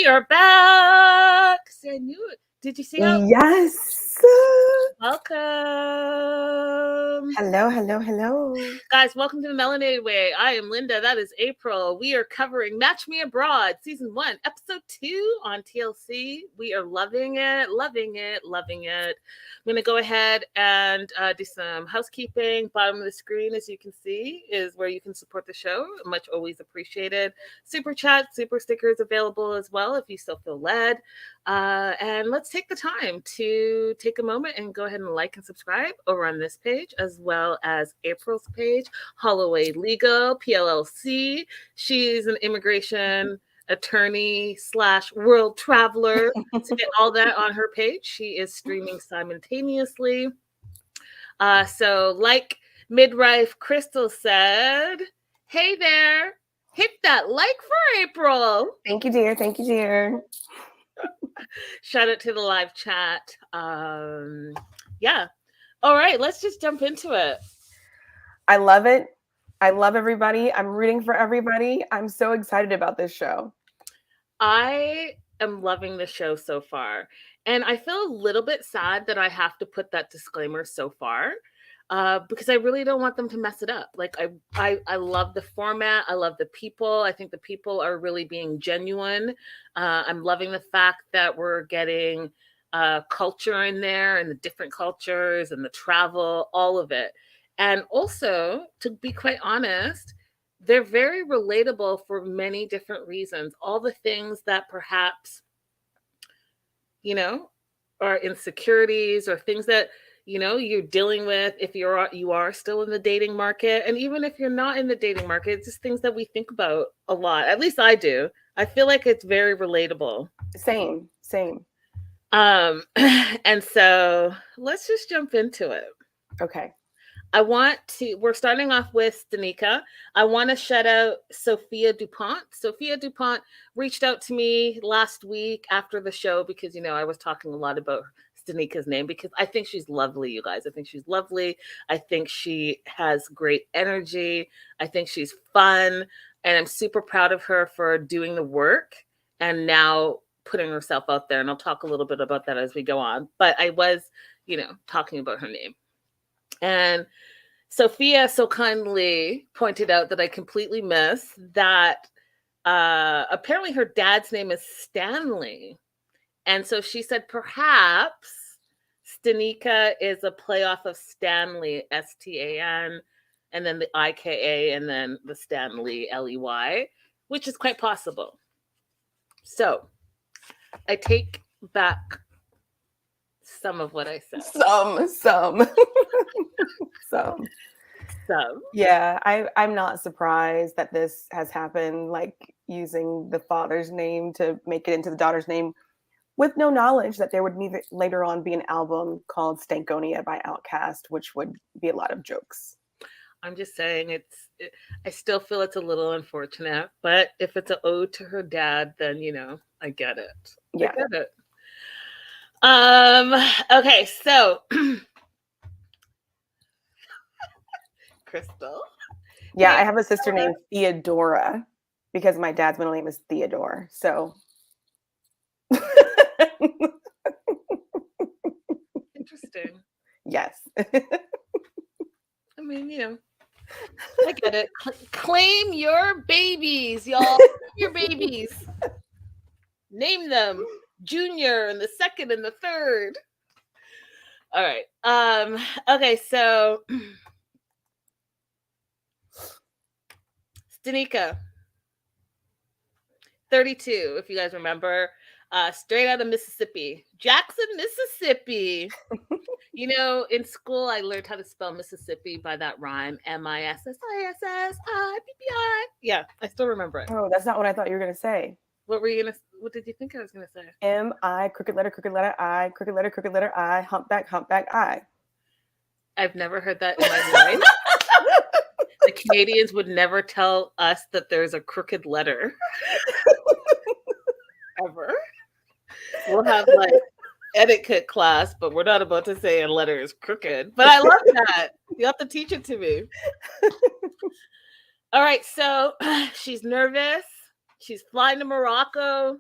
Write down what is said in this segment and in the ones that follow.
are back. See, I knew it. Did you see how? Yes. Welcome. Hello. Guys, welcome to the Melanated Way. I am Linda. That is April. We are covering Match Me Abroad, Season 1, Episode 2 on TLC. We are loving it. I'm going to go ahead and do some housekeeping. Bottom of the screen, as you can see, is where you can support the show. Much always appreciated. Super chat, super stickers available as well if you still feel led. And let's take the time to take a moment and go ahead and like and subscribe over on this page, as well as April's page, Holloway Legal, PLLC. She's an immigration attorney / world traveler. To get all that on her page, she is streaming simultaneously. So like midwife Crystal said, hey there, hit that like for April. Thank you, dear. Shout out to the live chat. Yeah. All right, let's just jump into it. I love it. I love everybody. I'm rooting for everybody. I'm so excited about this show. I am loving the show so far. And I feel a little bit sad that I have to put that disclaimer so far. Because I really don't want them to mess it up. Like I love the format. I love the people. I think the people are really being genuine. I'm loving the fact that we're getting culture in there and the different cultures and the travel, all of it. And also, to be quite honest, they're very relatable for many different reasons. All the things that perhaps, are insecurities or things that you're dealing with if you are still in the dating market. And even if you're not in the dating market, it's just things that we think about a lot. At least I do. I feel like it's very relatable. Same. And so let's just jump into it. Okay. We're starting off with Danica. I want to shout out Sophia DuPont. Sophia DuPont reached out to me last week after the show because, I was talking a lot about Danica's name because I think she's lovely, you guys. I think she's lovely. I think she has great energy. I think she's fun. And I'm super proud of her for doing the work and now putting herself out there. And I'll talk a little bit about that as we go on. But I was, talking about her name. And Sophia so kindly pointed out that I completely missed that apparently her dad's name is Stanley. And so she said, perhaps Stanika is a playoff of Stanley, STAN, and then the IKA, and then the Stanley, LEY, which is quite possible. So I take back some of what I said. Some. Yeah, I'm not surprised that this has happened, like using the father's name to make it into the daughter's name, with no knowledge that there would later on be an album called Stankonia by Outkast, which would be a lot of jokes. I'm just saying I still feel it's a little unfortunate, but if it's an ode to her dad, then, I get it. Yeah. I get it. Okay, so Crystal. Yeah, I have a sister named Theodora because my dad's middle name is Theodore. So interesting. Yes. I mean, I get it. Claim your babies, y'all. Your babies. Name them. Junior and the second and the third. All right. Okay, so Danica, 32, if you guys remember, straight out of Mississippi, Jackson, Mississippi. In school, I learned how to spell Mississippi by that rhyme, MISSISSIPPI. Yeah, I still remember it. Oh, that's not what I thought you were going to say. What did you think I was going to say? M-I, crooked letter, I, crooked letter, I, humpback, I. I've never heard that in my life. The Canadians would never tell us that there's a crooked letter. Ever. We'll have like etiquette class, but we're not about to say a letter is crooked. But I love that. You have to teach it to me. All right, so she's nervous. She's flying to Morocco.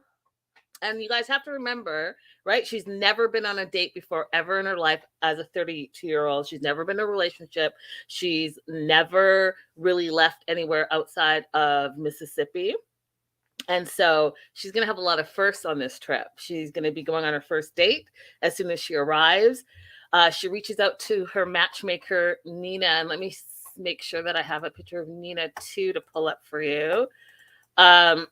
And you guys have to remember, right? She's never been on a date before ever in her life as a 32-year-old. She's never been in a relationship. She's never really left anywhere outside of Mississippi. And so she's going to have a lot of firsts on this trip. She's going to be going on her first date as soon as she arrives. She reaches out to her matchmaker, Nina. And let me make sure that I have a picture of Nina too to pull up for you. I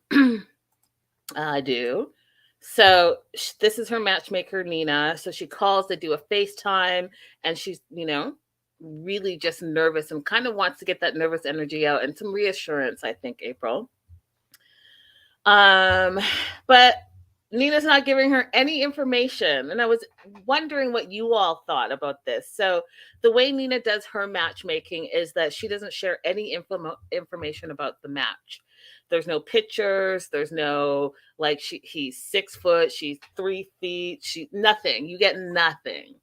do. So this is her matchmaker, Nina. So she calls, they do a FaceTime, and she's, really just nervous and kind of wants to get that nervous energy out and some reassurance, I think, April. But Nina's not giving her any information. And I was wondering what you all thought about this. So the way Nina does her matchmaking is that she doesn't share any information about the match. There's no pictures. There's no, like, he's 6 foot. She's 3 feet. Nothing. You get nothing.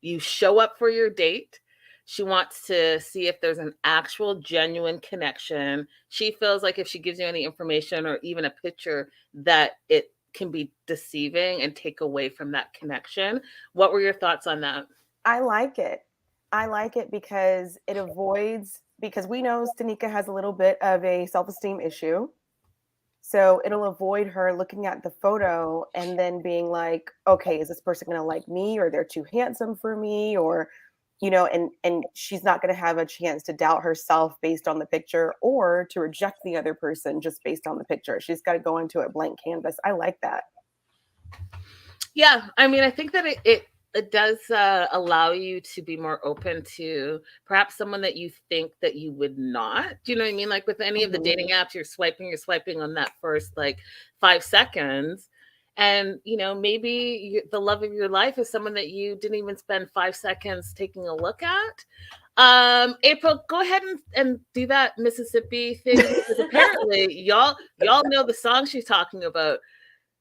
You show up for your date. She wants to see if there's an actual genuine connection. She feels like if she gives you any information or even a picture, that it can be deceiving and take away from that connection. What were your thoughts on that? I like it. I like it because it avoids, because we know Stanika has a little bit of a self-esteem issue. So it'll avoid her looking at the photo and then being like, okay, is this person going to like me, or they're too handsome for me, or, and she's not going to have a chance to doubt herself based on the picture or to reject the other person just based on the picture. She's got to go into a blank canvas. I like that. Yeah. I mean, I think that it does allow you to be more open to perhaps someone that you think that you would not. Do you know what I mean? Like with any of the dating apps, you're swiping on that first 5 seconds. And, maybe the love of your life is someone that you didn't even spend 5 seconds taking a look at. April, go ahead and do that Mississippi thing, because apparently y'all know the song she's talking about.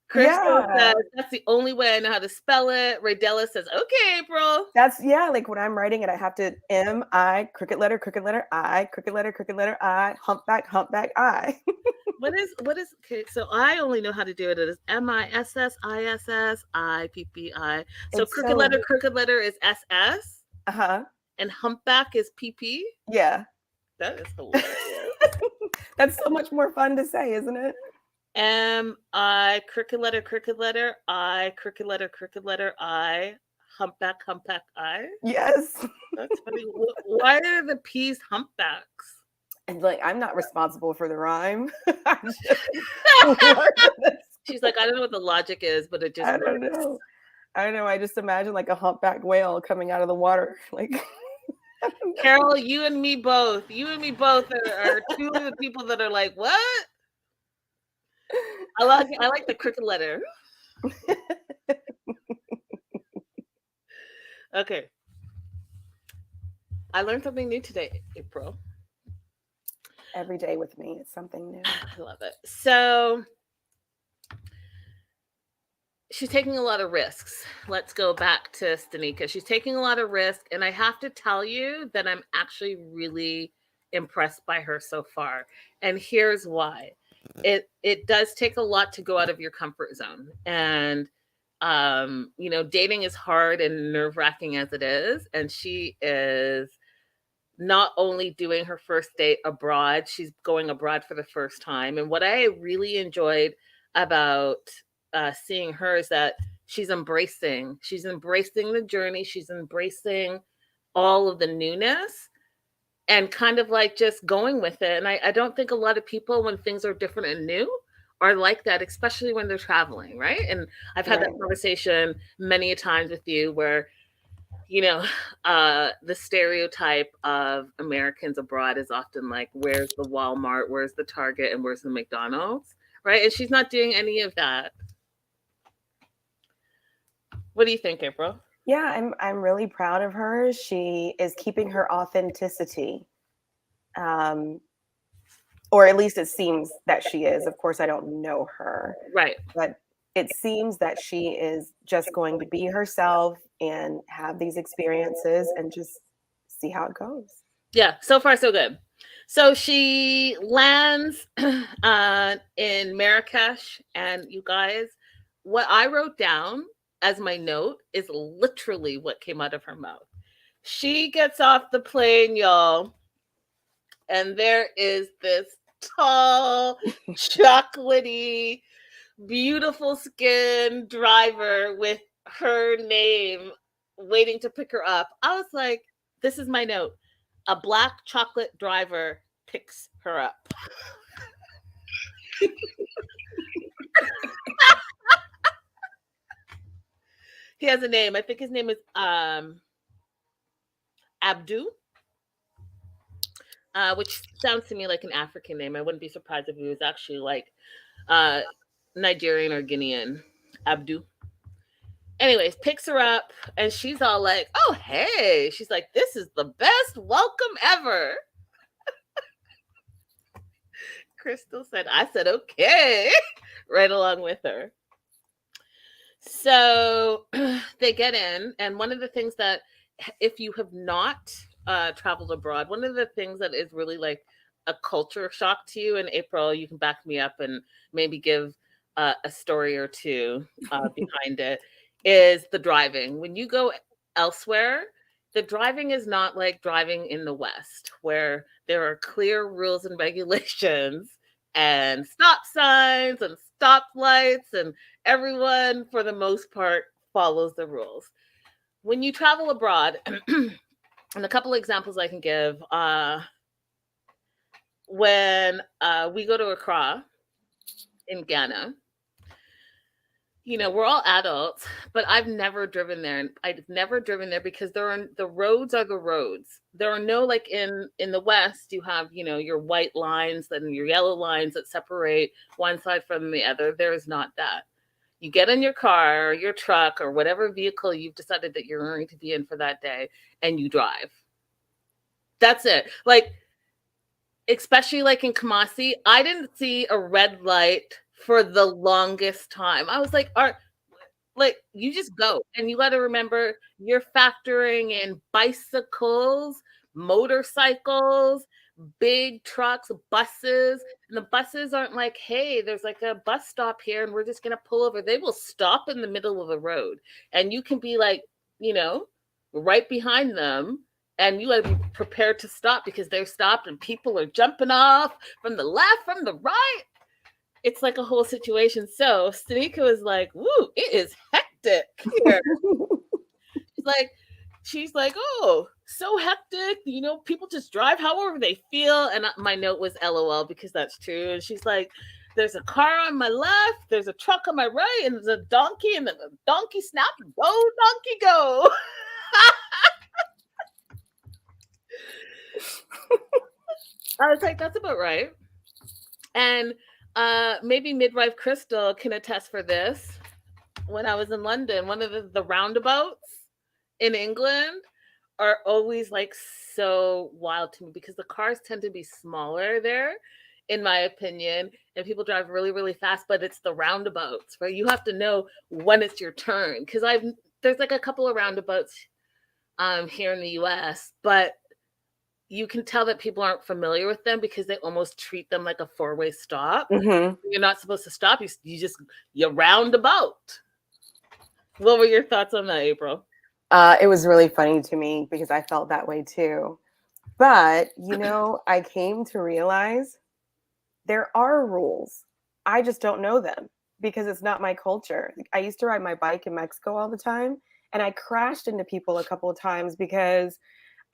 Crystal says, that's the only way I know how to spell it. Raydella says, okay, April. That's, like when I'm writing it, I have to M-I, crooked letter, I, crooked letter, I, humpback, I. What is, okay, so I only know how to do it. It is MISSISSIPPI. So crooked letter is SS. Uh-huh. And humpback is PP. Yeah. That is hilarious. That's so much more fun to say, isn't it? M-I, crooked letter, I, crooked letter, I, humpback, I. Yes. That's funny. Why are the P's humpbacks? And I'm not responsible for the rhyme. She's like, I don't know what the logic is, but it just I don't know. I just imagine a humpback whale coming out of the water. Carol, you and me both. You and me both are two of the people that are like, what? I like the crooked letter. Okay. I learned something new today, April. Every day with me, it's something new. I love it. So she's taking a lot of risks. Let's go back to Stanika. She's taking a lot of risks, and I have to tell you that I'm actually really impressed by her so far. And here's why. It does take a lot to go out of your comfort zone. And dating is hard and nerve-wracking as it is. And she is not only doing her first date abroad, she's going abroad for the first time. And what I really enjoyed about seeing her is that she's embracing the journey. She's embracing all of the newness and kind of just going with it. And I don't think a lot of people, when things are different and new, are like that, especially when they're traveling, right? And I've had that conversation many a times with you where, the stereotype of Americans abroad is often where's the Walmart, where's the Target, and where's the McDonald's, right? And she's not doing any of that. What do you think, April? Yeah, I'm really proud of her. She is keeping her authenticity. Or at least it seems that she is. Of course, I don't know her. Right. But it seems that she is just going to be herself and have these experiences and just see how it goes. Yeah, so far so good. So she lands in Marrakesh, and you guys, what I wrote down as my note is literally what came out of her mouth. She gets off the plane, y'all, and there is this tall, chocolatey, beautiful skin driver with her name waiting to pick her up. I was like, this is my note. A black chocolate driver picks her up. He has a name. I think his name is Abdu, which sounds to me like an African name. I wouldn't be surprised if he was actually like Nigerian or Guinean. Abdu. Anyways, picks her up and she's all like, oh, hey. She's like, this is the best welcome ever. Crystal said, I said, okay, right along with her. So they get in. And one of the things that, if you have not traveled abroad, one of the things that is really like a culture shock to you, in April, you can back me up and maybe give a story or two behind it, is the driving. When you go elsewhere, the driving is not like driving in the West, where there are clear rules and regulations and stop signs and stop lights, and everyone, for the most part, follows the rules. When you travel abroad, and a couple of examples I can give, when we go to Accra in Ghana, you know, we're all adults, but I've never driven there. And I've never driven there because the roads are the roads. There are no, like in the West, you have, you know, your white lines and your yellow lines that separate one side from the other. There is not that. You get in your car or your truck or whatever vehicle you've decided that you're going to be in for that day, and you drive. That's it. Like, especially like in Kumasi, I didn't see a red light for the longest time. I was like, you just go. And you got to remember, you're factoring in bicycles, motorcycles, big trucks, buses. And the buses aren't like, hey, there's like a bus stop here and we're just going to pull over. They will stop in the middle of the road. And you can be like, you know, right behind them. And you got to be prepared to stop because they're stopped and people are jumping off from the left, from the right. It's like a whole situation. So Stanika was like, woo, it is hectic here. She's like, oh, so hectic. You know, people just drive however they feel. And my note was LOL because that's true. And she's like, there's a car on my left, there's a truck on my right, and there's a donkey, and then the donkey snap, go, donkey, go. I was like, that's about right. And maybe midwife Crystal can attest for this. When I was in London, one of the roundabouts in England are always like so wild to me because the cars tend to be smaller there, in my opinion, and people drive really, really fast, but it's the roundabouts, right? You have to know when it's your turn. Because there's like a couple of roundabouts here in the US, but you can tell that people aren't familiar with them because they almost treat them like a four-way stop. Mm-hmm. You're not supposed to stop. You round about. What were your thoughts on that, April? It was really funny to me because I felt that way too. But, you know, I came to realize there are rules. I just don't know them because it's not my culture. I used to ride my bike in Mexico all the time, and I crashed into people a couple of times because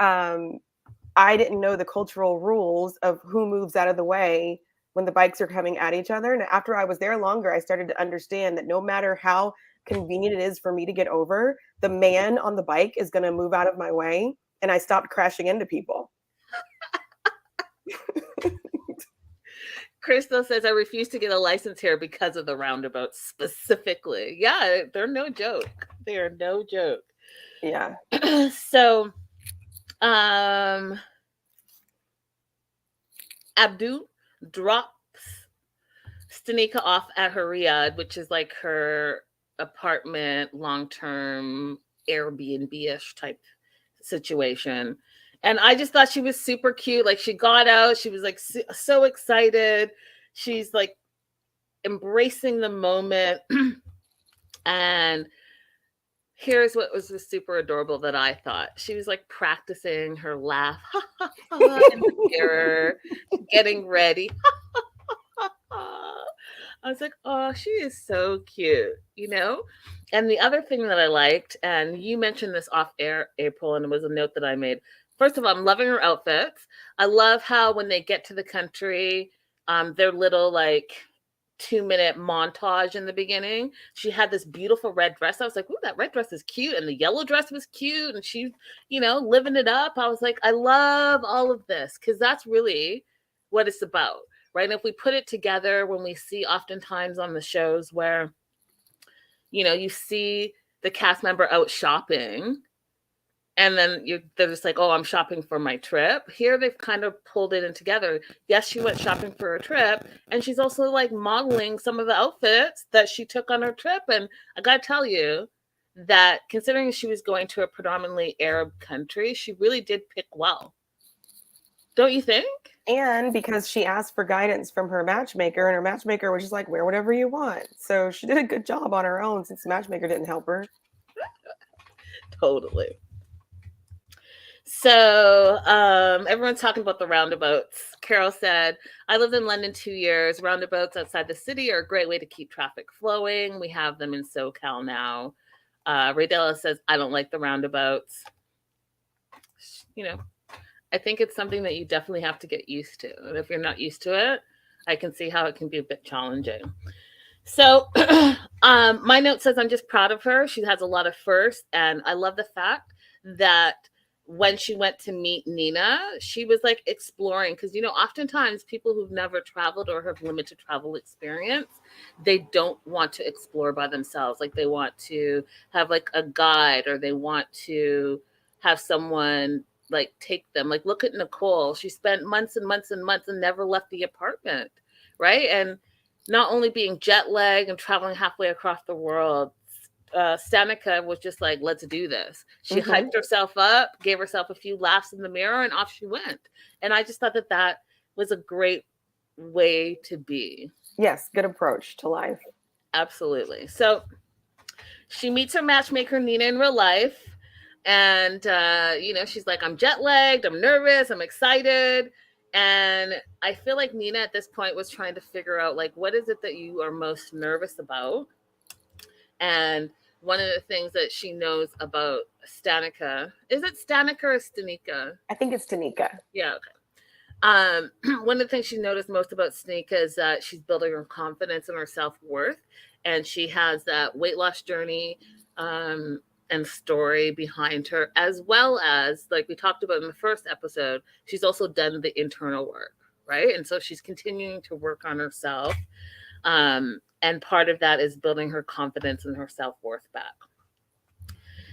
I didn't know the cultural rules of who moves out of the way when the bikes are coming at each other. And after I was there longer, I started to understand that no matter how convenient it is for me to get over, the man on the bike is going to move out of my way. And I stopped crashing into people. Crystal says, I refuse to get a license here because of the roundabouts specifically. Yeah, they're no joke. They are no joke. Yeah. So, Abdu drops Stanika off at her riad, which is like her apartment, long-term Airbnb-ish type situation. And I just thought she was super cute. Like, she got out, she was like so excited. She's like embracing the moment. And here's what was super adorable that I thought. She was like practicing her laugh in the mirror, getting ready. I was like, oh, she is so cute, you know? And the other thing that I liked, and you mentioned this off air, April, and it was a note that I made. First of all, I'm loving her outfits. I love how when they get to the country, their little like 2-minute montage in the beginning. She had this beautiful red dress. I was like, ooh, that red dress is cute. And the yellow dress was cute. And she, you know, living it up. I was like, I love all of this because that's really what it's about, right? And if we put it together, when we see oftentimes on the shows where, you know, you see the cast member out shopping, and then they're just like, oh, I'm shopping for my trip. Here they've kind of pulled it in together. Yes, she went shopping for her trip, and she's also like modeling some of the outfits that she took on her trip. And I gotta tell you that considering she was going to a predominantly Arab country, she really did pick well. Don't you think? And because she asked for guidance from her matchmaker, and her matchmaker was just like, wear whatever you want. So she did a good job on her own since the matchmaker didn't help her. Totally. So everyone's talking about the roundabouts. Carol said, I lived in London 2 years. Roundabouts outside the city are a great way to keep traffic flowing. We have them in SoCal now. Raydella says, I don't like the roundabouts. You know, I think it's something that you definitely have to get used to. And if you're not used to it, I can see how it can be a bit challenging. So my note says, I'm just proud of her. She has a lot of firsts. And I love the fact that when she went to meet Nina, she was like exploring, because, you know, oftentimes people who've never traveled or have limited travel experience, they don't want to explore by themselves. Like they want to have like a guide, or they want to have someone like take them. Like look at Nicole. She spent months and months and months and never left the apartment, right? And not only being jet lagged and traveling halfway across the world, Stanica was just like, let's do this. She hyped herself up, gave herself a few laughs in the mirror, and off she went. And I just thought that that was a great way to be. Yes, good approach to life. Absolutely. So she meets her matchmaker, Nina, in real life. And, you know, she's like, I'm jet lagged, I'm nervous, I'm excited. And I feel like Nina at this point was trying to figure out, like, what is it that you are most nervous about? And one of the things that she knows about Stanica, is it Stanica or Stanika? I think it's Stanika. Yeah, okay. One of the things she noticed most about Stanika is that she's building her confidence and her self-worth. And she has that weight loss journey and story behind her, as well as, like we talked about in the first episode, she's also done the internal work, right? And so she's continuing to work on herself. And part of that is building her confidence and her self-worth back.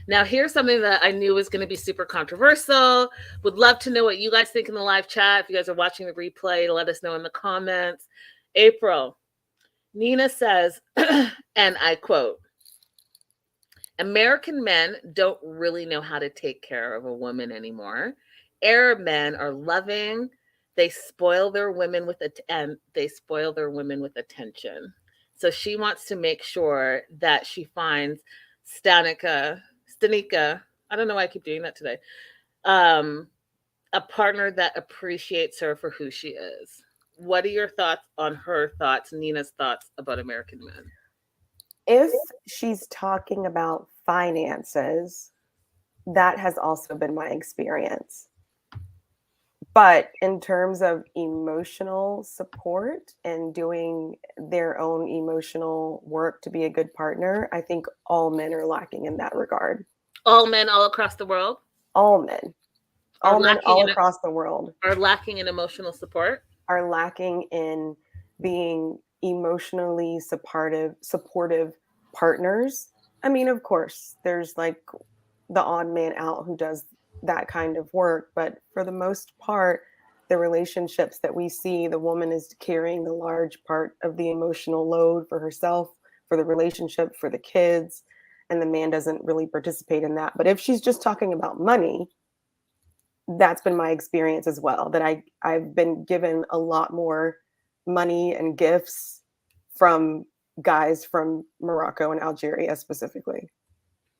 Now, here's something that I knew was going to be super controversial. Would love to know what you guys think in the live chat. If you guys are watching the replay, let us know in the comments. April, Nina says, and I quote, American men don't really know how to take care of a woman anymore. Arab men are loving. They spoil their women with attention. So she wants to make sure that she finds Stanika, I don't know why I keep doing that today, a partner that appreciates her for who she is. What are your thoughts on her thoughts, Nina's thoughts about American men? If she's talking about finances, that has also been my experience. But in terms of emotional support and doing their own emotional work to be a good partner, I think all men are lacking in that regard. All men all across the world? All men. All men all across the world. Are lacking in emotional support? Are lacking in being emotionally supportive partners. I mean, of course, there's like the odd man out who does that kind of work, but for the most part, the relationships that we see, the woman is carrying the large part of the emotional load for herself, for the relationship, for the kids, and the man doesn't really participate in that. But if she's just talking about money, that's been my experience as well, that I've been given a lot more money and gifts from guys from Morocco and Algeria specifically.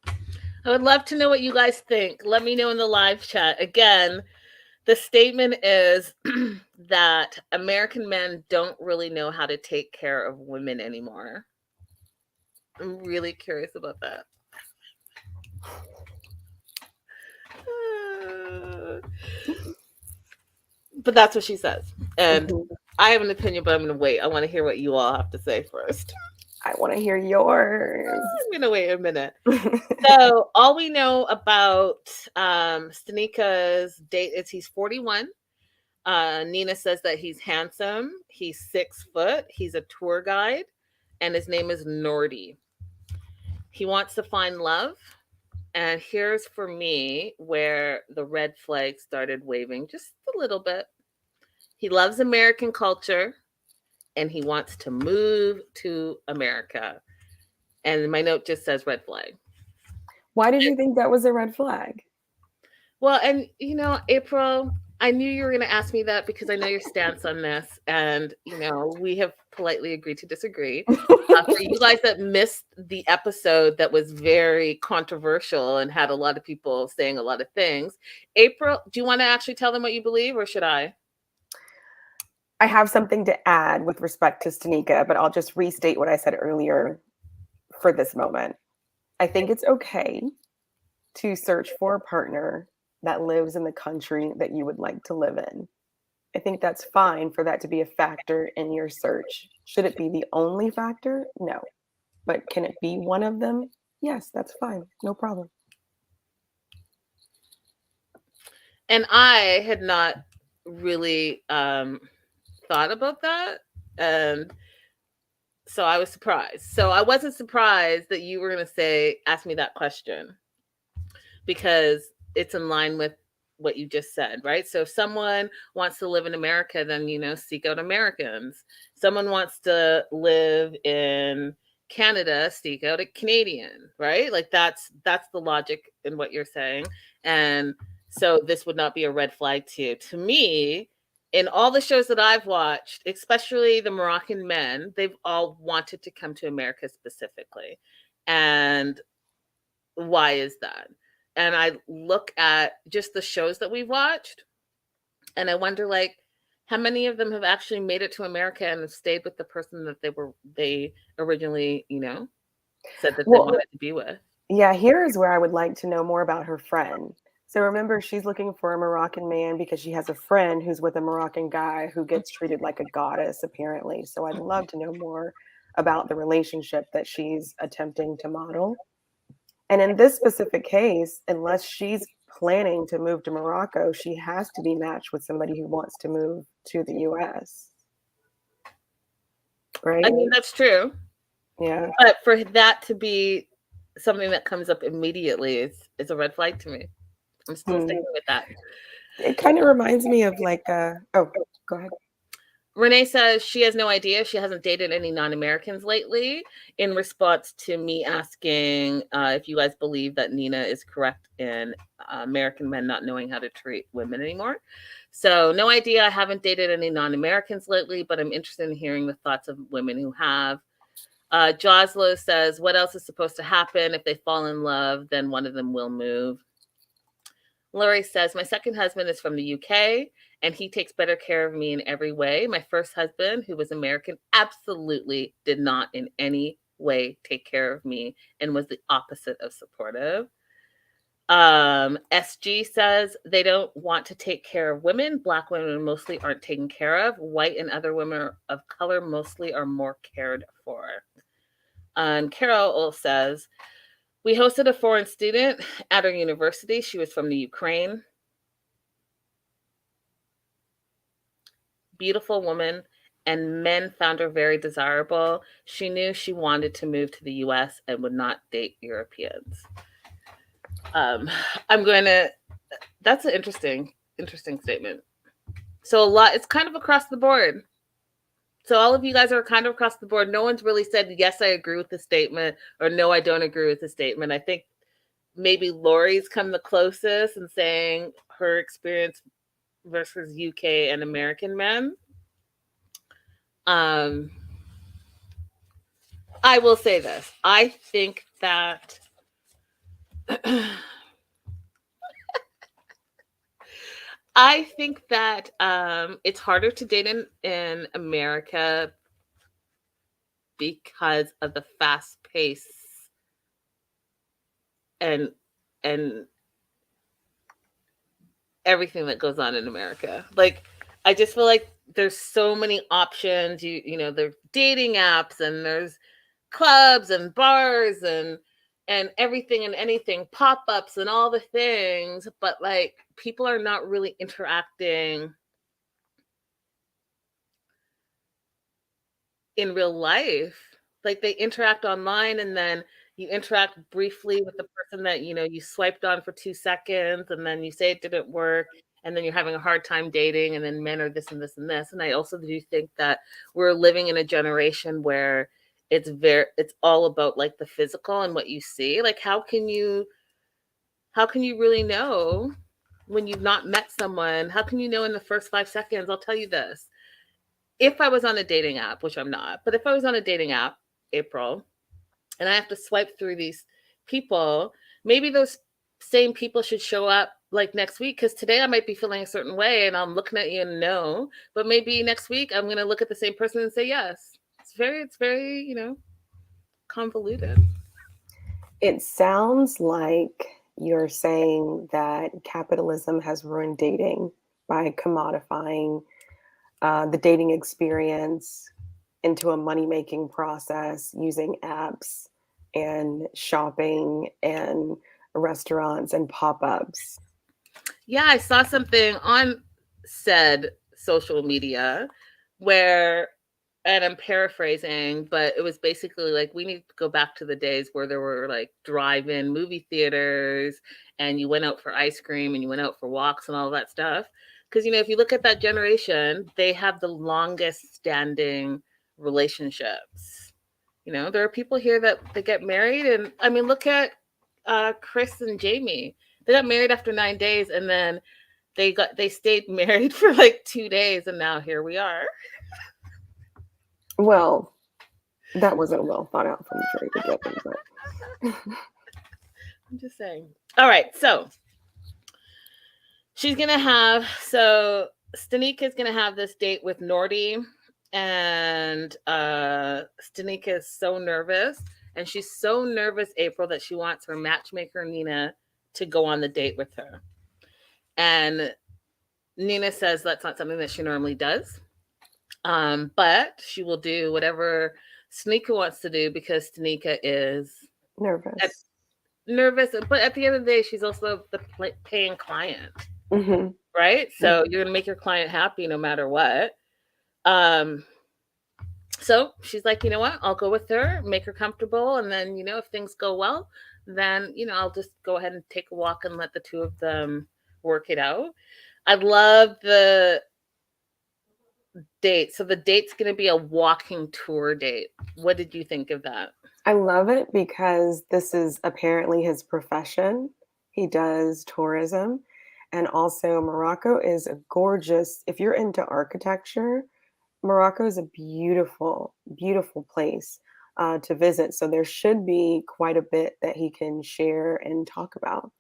I would love to know what you guys think. Let me know in the live chat. Again, the statement is that American men don't really know how to take care of women anymore. I'm really curious about that. But that's what she says. And I have an opinion, but I'm going to wait. I want to hear what you all have to say first. I want to hear yours. I'm going to wait a minute. So all we know about Stanika's date is he's 41. Nina says that he's handsome. He's 6 foot. He's a tour guide. And his name is Nordy. He wants to find love. And here's for me where the red flag started waving just a little bit. He loves American culture and he wants to move to America. And my note just says red flag. Why did you think that was a red flag? Well, and April, I knew you were going to ask me that because I know your stance on this. And, we have politely agreed to disagree. For you guys that missed the episode that was very controversial and had a lot of people saying a lot of things, April, do you want to actually tell them what you believe or should I? I have something to add with respect to Stanika, but I'll just restate what I said earlier for this moment. I think it's okay to search for a partner that lives in the country that you would like to live in. I think that's fine for that to be a factor in your search. Should it be the only factor? No. But can it be one of them? Yes, that's fine. No problem. And I had not really thought about that. And so I was surprised. So I wasn't surprised that you were going to ask me that question because it's in line with what you just said, right? So if someone wants to live in America, then, seek out Americans. Someone wants to live in Canada, seek out a Canadian, right? Like that's the logic in what you're saying. And so this would not be a red flag to you. To me, in all the shows that I've watched, especially the Moroccan men, they've all wanted to come to America specifically. And why is that? And I look at just the shows that we've watched and I wonder how many of them have actually made it to America and have stayed with the person that they originally, said that they wanted to be with. Yeah, here's where I would like to know more about her friend. So remember, she's looking for a Moroccan man because she has a friend who's with a Moroccan guy who gets treated like a goddess, apparently. So I'd love to know more about the relationship that she's attempting to model. And in this specific case, unless she's planning to move to Morocco, she has to be matched with somebody who wants to move to the US. Right? I mean, that's true. Yeah. But for that to be something that comes up immediately is a red flag to me. I'm still sticking with that. It kind of reminds me of oh, go ahead. Renee says she has no idea. She hasn't dated any non-Americans lately in response to me asking if you guys believe that Nina is correct in American men not knowing how to treat women anymore. So no idea. I haven't dated any non-Americans lately, but I'm interested in hearing the thoughts of women who have. Joslo says, what else is supposed to happen? If they fall in love, then one of them will move. Lori says, my second husband is from the UK and he takes better care of me in every way. My first husband, who was American, absolutely did not in any way take care of me and was the opposite of supportive. SG says they don't want to take care of women. Black women mostly aren't taken care of. White and other women of color mostly are more cared for. Carol says, we hosted a foreign student at our university. She was from the Ukraine. Beautiful woman, and men found her very desirable. She knew she wanted to move to the US and would not date Europeans. That's an interesting statement. So it's kind of across the board. So all of you guys are kind of across the board. No one's really said, yes, I agree with the statement, or no, I don't agree with the statement. I think maybe Lori's come the closest in saying her experience versus UK and American men. I will say this. I think that it's harder to date in America because of the fast pace and everything that goes on in America. Like, I just feel like there's so many options. You know, there's dating apps and there's clubs and bars and everything and anything, pop-ups and all the things, but like people are not really interacting in real life. Like, they interact online and then you interact briefly with the person that, you know, you swiped on for 2 seconds, and then you say it didn't work, and then you're having a hard time dating, and then men are this and this and this. And I also do think that we're living in a generation where it's all about like the physical and what you see. Like, how can you really know when you've not met someone? How can you know in the first 5 seconds? I'll tell you this. If I was on a dating app, which I'm not, but if I was on a dating app, April, and I have to swipe through these people, maybe those same people should show up like next week, because today I might be feeling a certain way and I'm looking at you and no, but maybe next week I'm going to look at the same person and say yes. It's very, you know, convoluted. It sounds like you're saying that capitalism has ruined dating by commodifying the dating experience into a money-making process using apps and shopping and restaurants and pop-ups. Yeah, I saw something on said social media where, and I'm paraphrasing, but it was basically like, we need to go back to the days where there were like drive-in movie theaters and you went out for ice cream and you went out for walks and all that stuff. Because, you know, if you look at that generation, they have the longest standing relationships. You know, there are people here that they get married, and I mean, look at Chris and Jamie. They got married after 9 days, and then they stayed married for like 2 days, and now here we are. Well, that wasn't well thought out from the very beginning, but I'm just saying. All right, so she's gonna have, so Stanika's gonna have this date with Nordy, and Stanika is so nervous, and she's so nervous, April, that she wants her matchmaker Nina to go on the date with her. And Nina says that's not something that she normally does, but she will do whatever Stanika wants to do because Stanika is nervous. But at the end of the day, she's also the paying client. Mm-hmm. Right? So you're going to make your client happy no matter what. So she's like, you know what? I'll go with her, make her comfortable. And then, you know, if things go well, then, you know, I'll just go ahead and take a walk and let the two of them work it out. I love the date. So the date's going to be a walking tour date. What did you think of that? I love it because this is apparently his profession. He does tourism. And also Morocco is a gorgeous, if you're into architecture, Morocco is a beautiful, beautiful place to visit. So there should be quite a bit that he can share and talk about.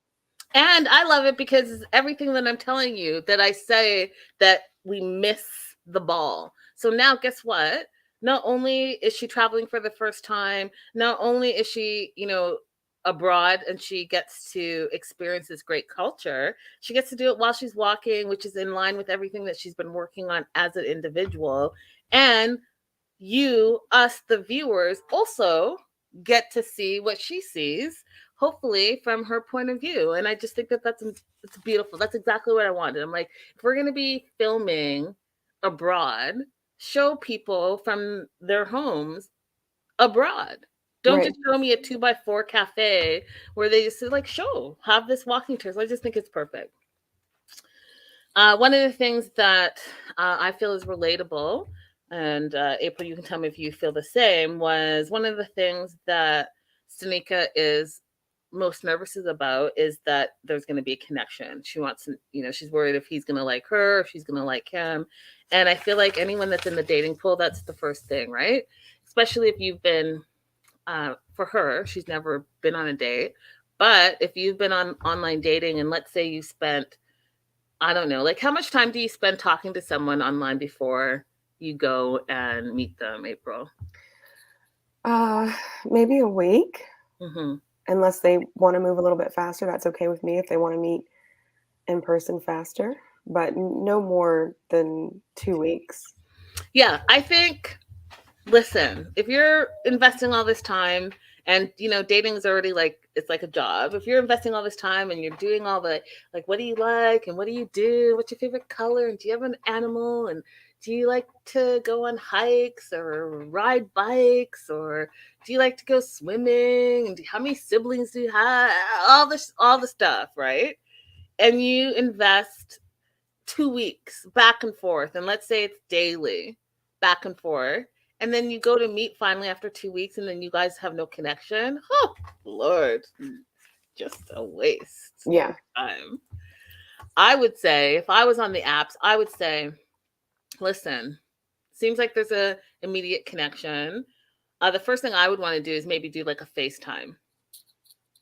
And I love it because everything that I'm telling you, that I say that we miss the ball. So now guess what? Not only is she traveling for the first time, not only is she, you know, abroad and she gets to experience this great culture, she gets to do it while she's walking, which is in line with everything that she's been working on as an individual. And you, us, the viewers, also get to see what she sees, hopefully from her point of view. And I just think that it's beautiful. That's exactly what I wanted. I'm like, if we're going to be filming abroad, show people from their homes abroad. Don't just show me a 2x4 cafe where they just like have this walking tour. So I just think it's perfect. One of the things that I feel is relatable, and April, you can tell me if you feel the same, was one of the things that Stanika is most nervous about is that there's going to be a connection. She wants to, you know, she's worried if he's going to like her, if she's going to like him. And I feel like anyone that's in the dating pool, that's the first thing, right? Especially if you've been for her. She's never been on a date. But if you've been on online dating and let's say you spent, I don't know, like how much time do you spend talking to someone online before you go and meet them, April? Maybe a week. Mm-hmm. Unless they want to move a little bit faster, that's okay with me if they want to meet in person faster, but no more than 2 weeks. Yeah, I think, listen, if you're investing all this time and dating is already like it's like a job. If you're investing all this time and you're doing all the like what do you like and what do you do? What's your favorite color? And do you have an animal? And do you like to go on hikes or ride bikes or do you like to go swimming? And how many siblings do you have? All the stuff, right? And you invest 2 weeks back and forth, and let's say it's daily, back and forth, and then you go to meet finally after 2 weeks, and then you guys have no connection. Oh, Lord, just a waste. Yeah. Of time. I would say, if I was on the apps, I would say, listen, seems like there's a immediate connection. The first thing I would want to do is maybe do like a FaceTime,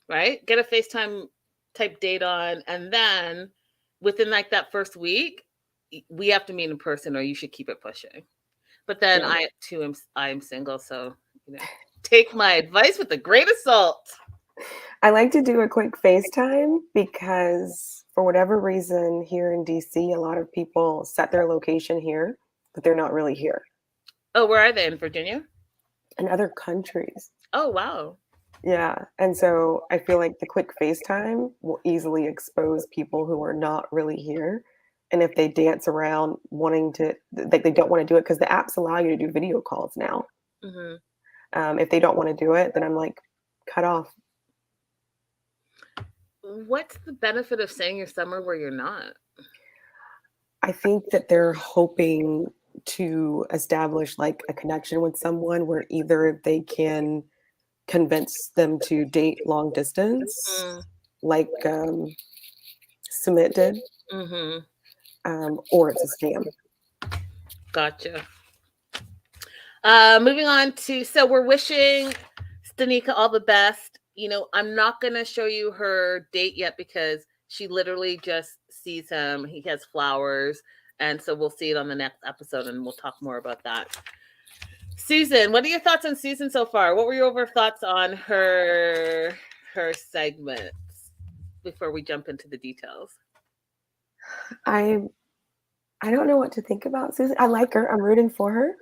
right? Get a FaceTime type date on, and then within like that first week, we have to meet in person or you should keep it pushing. But then Yeah. I too am single, so take my advice with a grain of salt. I like to do a quick FaceTime because for whatever reason here in DC, a lot of people set their location here, but they're not really here. Oh, where are they? In Virginia? In other countries. Oh, wow. Yeah. And so I feel like the quick FaceTime will easily expose people who are not really here. And if they dance around wanting to, like they don't want to do it, because the apps allow you to do video calls now. Mm-hmm. If they don't want to do it, then I'm like, cut off. What's the benefit of saying you're somewhere where you're not? I think that they're hoping to establish like a connection with someone where either they can convince them to date long distance, like Sumit did, or it's a scam. Gotcha. Moving on to, so we're wishing Danica all the best. I'm not going to show you her date yet because she literally just sees him. He has flowers. And so we'll see it on the next episode and we'll talk more about that. Susan, what are your thoughts on Susan so far? What were your thoughts on her segments before we jump into the details? I don't know what to think about Susan. I like her. I'm rooting for her.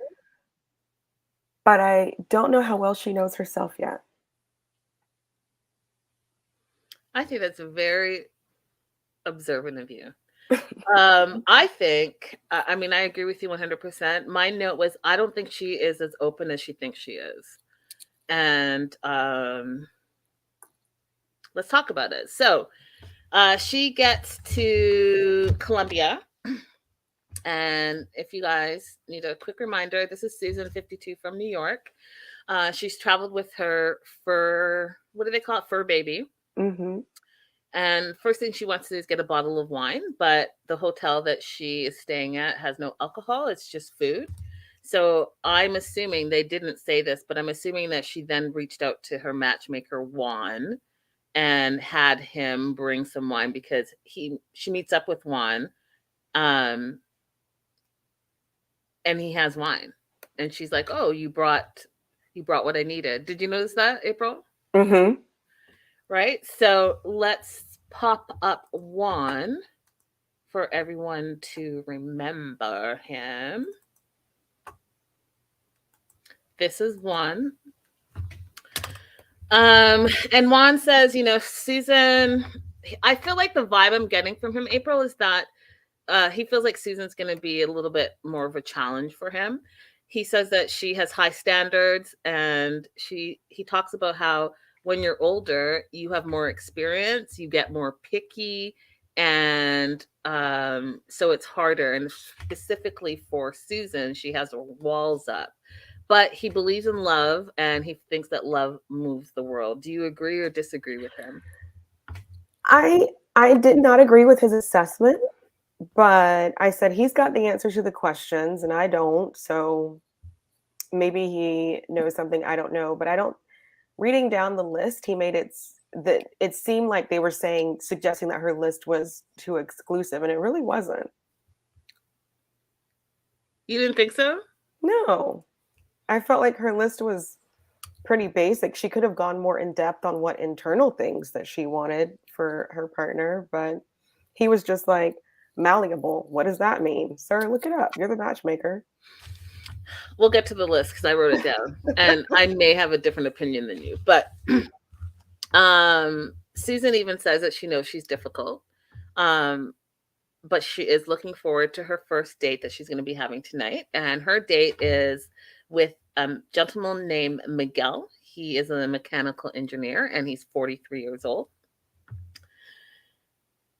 But I don't know how well she knows herself yet. I think that's very observant of you. I think, I mean, I agree with you 100%. My note was, I don't think she is as open as she thinks she is. And let's talk about it. So she gets to Colombia. And if you guys need a quick reminder, this is Susan 52 from New York. She's traveled with her fur, what do they call it? Fur baby. Mm-hmm. And first thing she wants to do is get a bottle of wine, but the hotel that she is staying at has no alcohol. It's just food. So I'm assuming, they didn't say this, but I'm assuming that she then reached out to her matchmaker, Juan, and had him bring some wine because she meets up with Juan. And he has wine. And she's like, oh, you brought what I needed. Did you notice that, April? Mm-hmm. Right? So let's pop up Juan for everyone to remember him. This is Juan. And Juan says, Susan, I feel like the vibe I'm getting from him, April, is that he feels like Susan's going to be a little bit more of a challenge for him. He says that she has high standards, and he talks about how when you're older, you have more experience, you get more picky, and so it's harder. And specifically for Susan, she has her walls up. But he believes in love, and he thinks that love moves the world. Do you agree or disagree with him? I did not agree with his assessment. But I said he's got the answers to the questions and I don't. So maybe he knows something I don't know. But I don't reading down the list, he made that it seemed like they were suggesting that her list was too exclusive, and it really wasn't. You didn't think so? No. I felt like her list was pretty basic. She could have gone more in depth on what internal things that she wanted for her partner, but he was just like, malleable. What does that mean? Sir, look it up. You're the matchmaker. We'll get to the list because I wrote it down, and I may have a different opinion than you. But Susan even says that she knows she's difficult, but she is looking forward to her first date that she's going to be having tonight. And her date is with a gentleman named Miguel. He is a mechanical engineer, and he's 43 years old.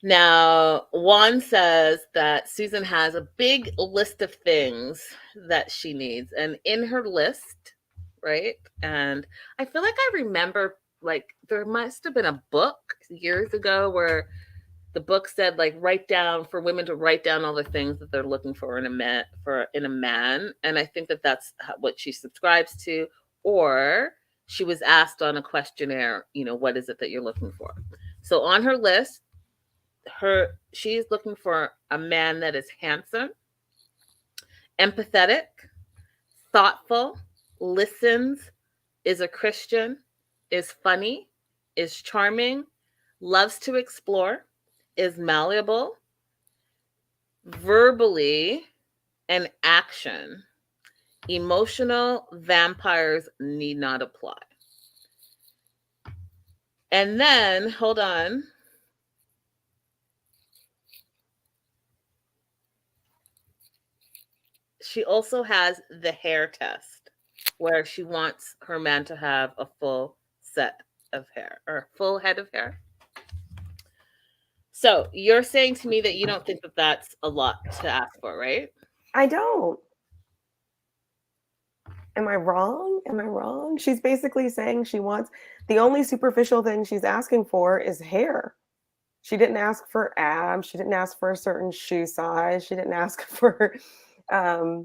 Now, Juan says that Susan has a big list of things that she needs. And in her list, right? And I feel like I remember, like, there must have been a book years ago where the book said, like, for women to write down all the things that they're looking for in a man. And I think that that's what she subscribes to. Or she was asked on a questionnaire, what is it that you're looking for? So on her list, she's looking for a man that is handsome, empathetic, thoughtful, listens, is a Christian, is funny, is charming, loves to explore, is malleable, verbally and action. Emotional vampires need not apply. And then, hold on. She also has the hair test where she wants her man to have a full set of hair or full head of hair. So you're saying to me that you don't think that that's a lot to ask for, right? I don't. Am I wrong? She's basically saying the only superficial thing she's asking for is hair. She didn't ask for abs. She didn't ask for a certain shoe size. She didn't ask for, a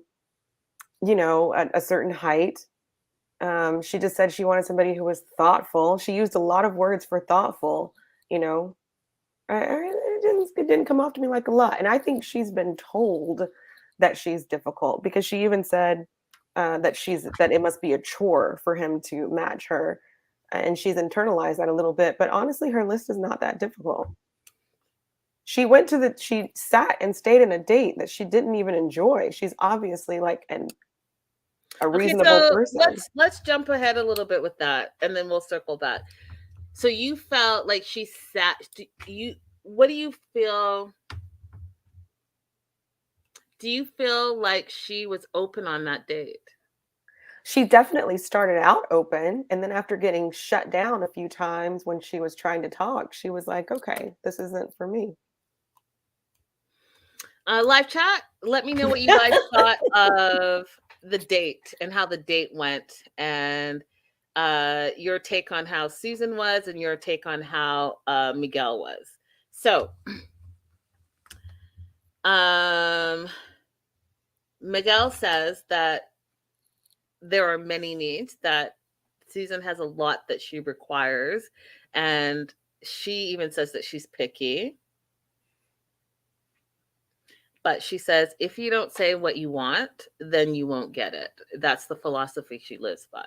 certain height. She just said she wanted somebody who was thoughtful. She used a lot of words for thoughtful, it didn't come off to me like a lot. And I think she's been told that she's difficult because she even said that it must be a chore for him to match her. And she's internalized that a little bit. But honestly, her list is not that difficult. She sat and stayed in a date that she didn't even enjoy. She's obviously like a reasonable person. Let's jump ahead a little bit with that, and then we'll circle back. So you felt like she sat. What do you feel? Do you feel like she was open on that date? She definitely started out open, and then after getting shut down a few times when she was trying to talk, she was like, "Okay, this isn't for me." Live chat, let me know what you guys thought of the date and how the date went, and your take on how Susan was and your take on how Miguel was. So, Miguel says that there are many needs, that Susan has a lot that she requires, and she even says that she's picky. But she says, if you don't say what you want, then you won't get it. That's the philosophy she lives by.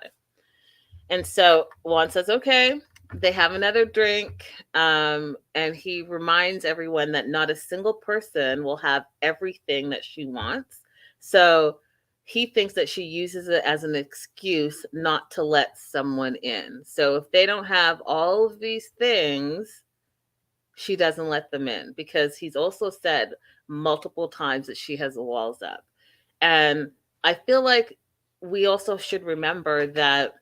And so Juan says, okay, they have another drink. And he reminds everyone that not a single person will have everything that she wants. So he thinks that she uses it as an excuse not to let someone in. So if they don't have all of these things, she doesn't let them in, because he's also said multiple times that she has the walls up. And I feel like we also should remember that,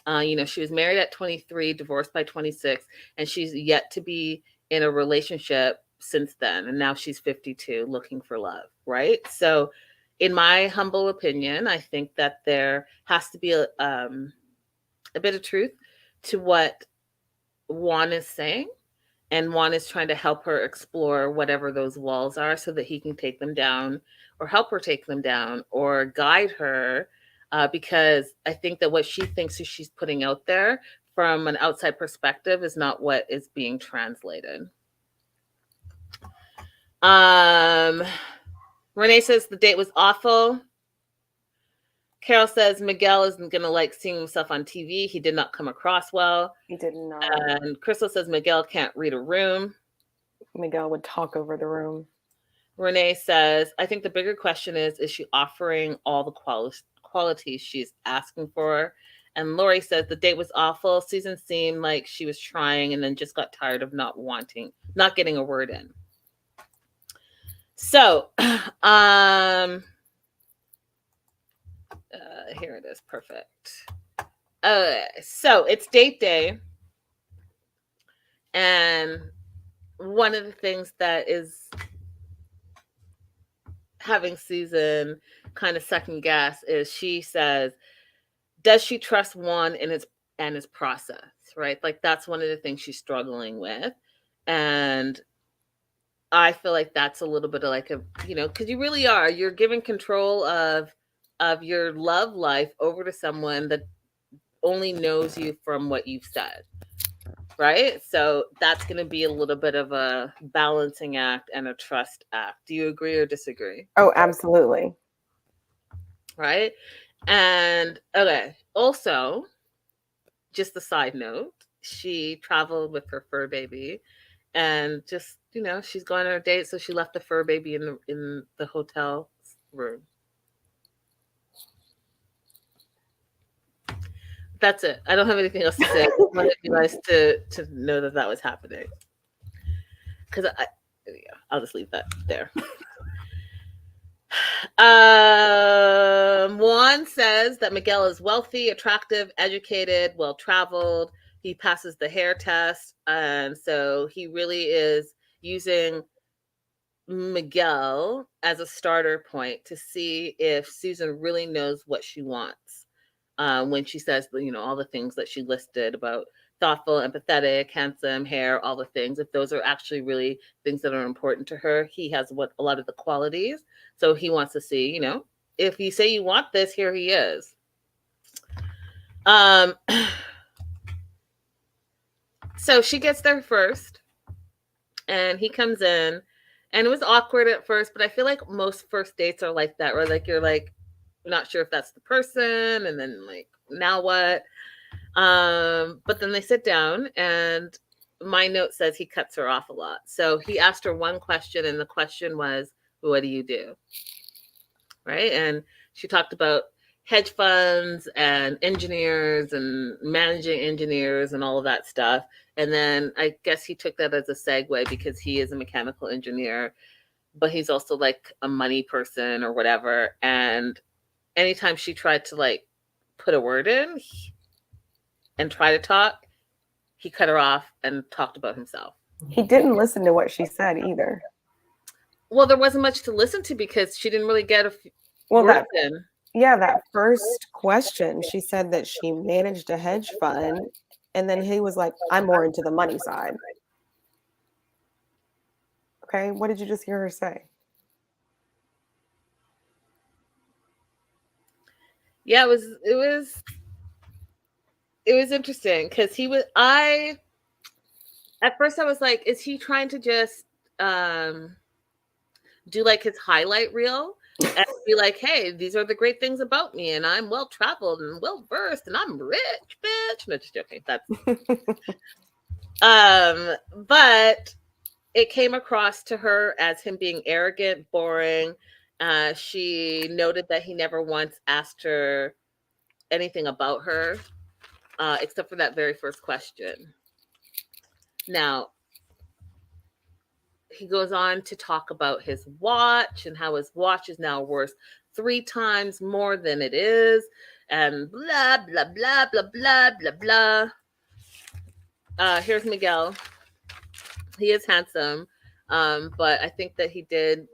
she was married at 23, divorced by 26, and she's yet to be in a relationship since then. And now she's 52 looking for love, right? So in my humble opinion, I think that there has to be a bit of truth to what Juan is saying. And Juan is trying to help her explore whatever those walls are so that he can take them down, or help her take them down, or guide her because I think that what she thinks she's putting out there from an outside perspective is not what is being translated. Renee says the date was awful. Carol says Miguel isn't going to like seeing himself on TV. He did not come across well. He did not. And Crystal says Miguel can't read a room. Miguel would talk over the room. Renee says, I think the bigger question is she offering all the qualities she's asking for? And Lori says the date was awful. Susan seemed like she was trying and then just got tired of not getting a word in. So, here it is. Perfect. So it's date day. And one of the things that is having Susan kind of second guess is she says, does she trust Juan in his process, right? Like that's one of the things she's struggling with. And I feel like that's a little bit of like because you're giving control of your love life over to someone that only knows you from what you've said, right? So that's going to be a little bit of a balancing act and a trust act. Do you agree or disagree? Oh, absolutely. Right? And okay, also, just a side note, she traveled with her fur baby and just, she's going on a date, so she left the fur baby in the hotel room. That's it. I don't have anything else to say. I just wanted you guys to know that was happening. Because I'll just leave that there. Juan says that Miguel is wealthy, attractive, educated, well-traveled. He passes the hair test. And so he really is using Miguel as a starter point to see if Susan really knows what she wants. When she says, all the things that she listed about thoughtful, empathetic, handsome, hair, all the things, if those are actually really things that are important to her, he has a lot of the qualities. So he wants to see, if you say you want this, here he is. So she gets there first and he comes in and it was awkward at first, but I feel like most first dates are like that, where like, you're like, not sure if that's the person. And then like, now what? But then they sit down and my note says he cuts her off a lot. So he asked her one question and the question was, what do you do? Right. And she talked about hedge funds and engineers and managing engineers and all of that stuff. And then I guess he took that as a segue because he is a mechanical engineer, but he's also like a money person or whatever. And anytime she tried to like put a word in and try to talk, he cut her off and talked about himself. He didn't listen to what she said either. Well, there wasn't much to listen to because she didn't really get that first question, she said that she managed a hedge fund, and then he was like, I'm more into the money side. Okay, what did you just hear her say? Yeah, it was interesting because at first I was like, is he trying to just do like his highlight reel and be like, hey, these are the great things about me and I'm well traveled and well versed and I'm rich, bitch. No, just joking. That's but it came across to her as him being arrogant, boring. She noted that he never once asked her anything about her, except for that very first question. Now, he goes on to talk about his watch and how his watch is now worth 3 times more than it is, and blah, blah, blah, blah, blah, blah, blah. Here's Miguel. He is handsome, but I think that he did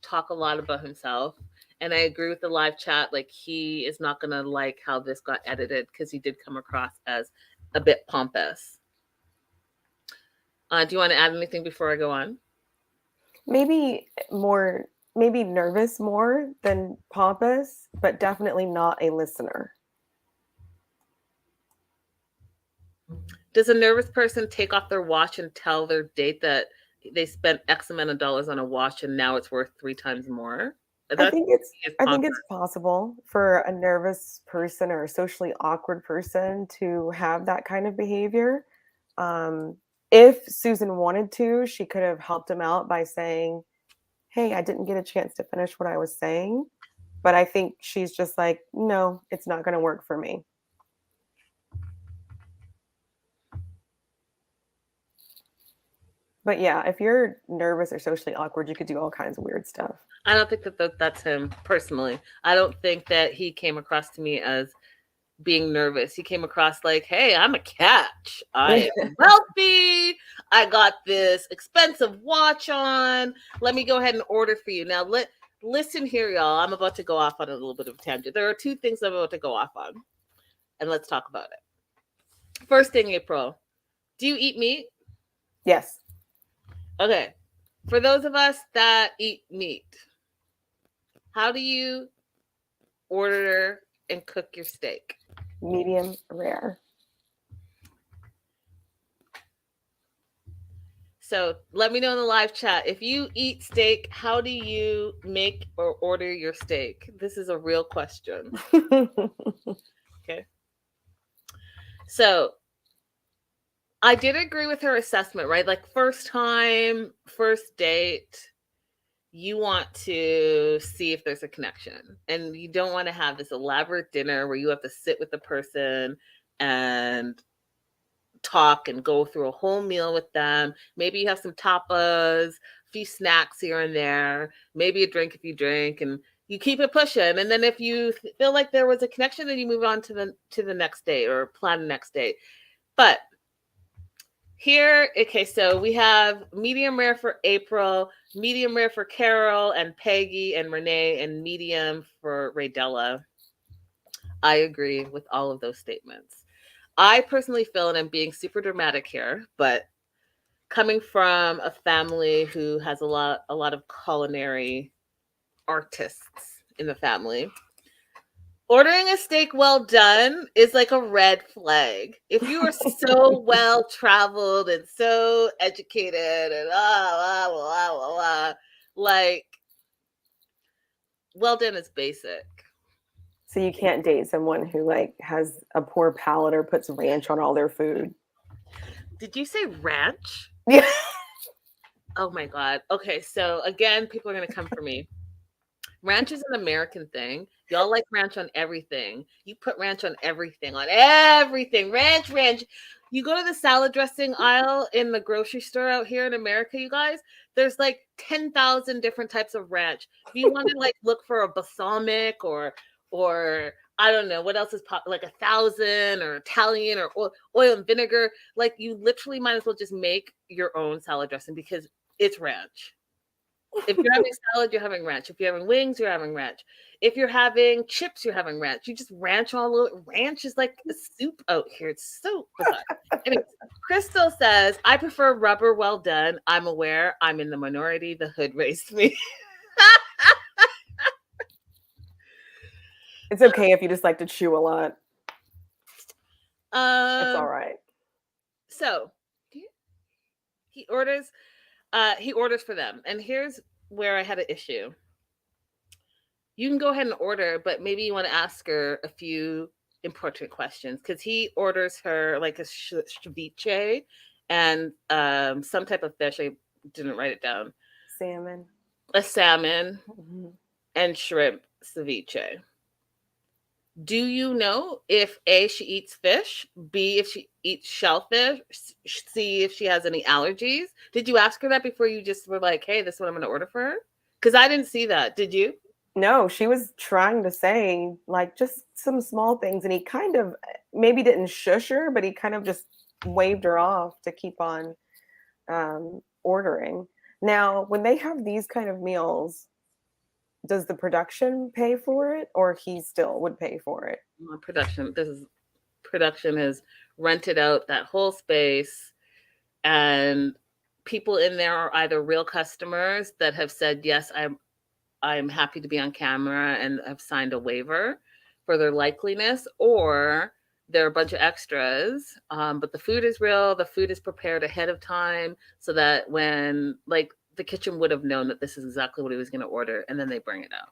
talk a lot about himself. And I agree with the live chat. Like, he is not going to like how this got edited because he did come across as a bit pompous. Do you want to add anything before I go on? Maybe more maybe nervous more than pompous, but definitely not a listener. Does a nervous person take off their watch and tell their date that they spent X amount of dollars on a watch and now it's worth 3 times more? I think it's possible for a nervous person or a socially awkward person to have that kind of behavior. If Susan wanted to, she could have helped him out by saying, "Hey, I didn't get a chance to finish what I was saying." But I think she's just like, "No, it's not going to work for me." But yeah, if you're nervous or socially awkward, you could do all kinds of weird stuff. I don't think that's him personally. I don't think that he came across to me as being nervous. He came across like, hey, I'm a catch. I am wealthy. I got this expensive watch on. Let me go ahead and order for you. Now, listen here, y'all. I'm about to go off on a little bit of a tangent. There are 2 things I'm about to go off on, and let's talk about it. First thing, April, do you eat meat? Yes. Okay. For those of us that eat meat, how do you order and cook your steak? Medium rare. So let me know in the live chat. If you eat steak, how do you make or order your steak? This is a real question. Okay. So I did agree with her assessment, right? Like first time, first date, you want to see if there's a connection. And you don't want to have this elaborate dinner where you have to sit with the person and talk and go through a whole meal with them. Maybe you have some tapas, a few snacks here and there, maybe a drink if you drink, and you keep it pushing. And then if you feel like there was a connection, then you move on to the next date or plan the next date. But here, okay, so we have medium rare for April, medium rare for Carol and Peggy and Renee, and medium for Raydella. I agree with all of those statements. I personally feel, and I'm being super dramatic here, but coming from a family who has a lot of culinary artists in the family, ordering a steak well done is like a red flag. If you are so well traveled and so educated and like, well done is basic. So you can't date someone who like has a poor palate or puts ranch on all their food. Did you say ranch? Yeah. Oh my God. Okay, so again, people are gonna come for me. Ranch is an American thing. Y'all like ranch on everything. You put ranch on everything, Ranch, ranch. You go to the salad dressing aisle in the grocery store out here in America, you guys, there's like 10,000 different types of ranch. If you want to like look for a balsamic or I don't know what else is like 1,000 or Italian or oil and vinegar, like you literally might as well just make your own salad dressing because it's ranch. If you're having salad, you're having ranch. If you're having wings, you're having ranch. If you're having chips, you're having ranch. You just ranch all over. Ranch is like a soup out here. It's so bizarre. Anyway, Crystal says, I prefer rubber well done. I'm aware. I'm in the minority. The hood raised me. It's okay if you just like to chew a lot. That's all right. So he orders for them. And here's where I had an issue. You can go ahead and order, but maybe you want to ask her a few important questions because he orders her like a ceviche and some type of fish. I didn't write it down. Salmon. A salmon and shrimp ceviche. Do you know if A, she eats fish, B, if she eats shellfish, C, if she has any allergies? Did you ask her that before you just were like, hey, this is what I'm going to order for her? Because I didn't see that. Did you? No, she was trying to say like just some small things. And he kind of maybe didn't shush her, but he kind of just waved her off to keep on ordering. Now, when they have these kind of meals, does the production pay for it or he still would pay for it? Production has rented out that whole space and people in there are either real customers that have said, yes, I'm happy to be on camera and have signed a waiver for their likeliness, or they're a bunch of extras, but the food is real. The food is prepared ahead of time so that when, like, the kitchen would have known that this is exactly what he was going to order, and then they bring it out.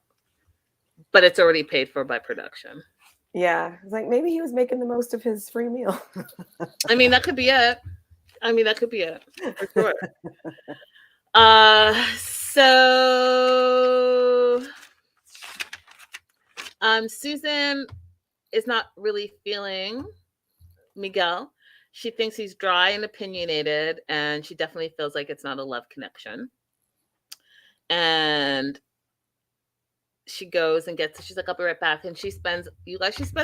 But it's already paid for by production. Yeah, it's like maybe he was making the most of his free meal. I mean, that could be it. For sure. So Susan is not really feeling Miguel. She thinks he's dry and opinionated, and she definitely feels like it's not a love connection. And she goes and she's like, I'll be right back. And she spends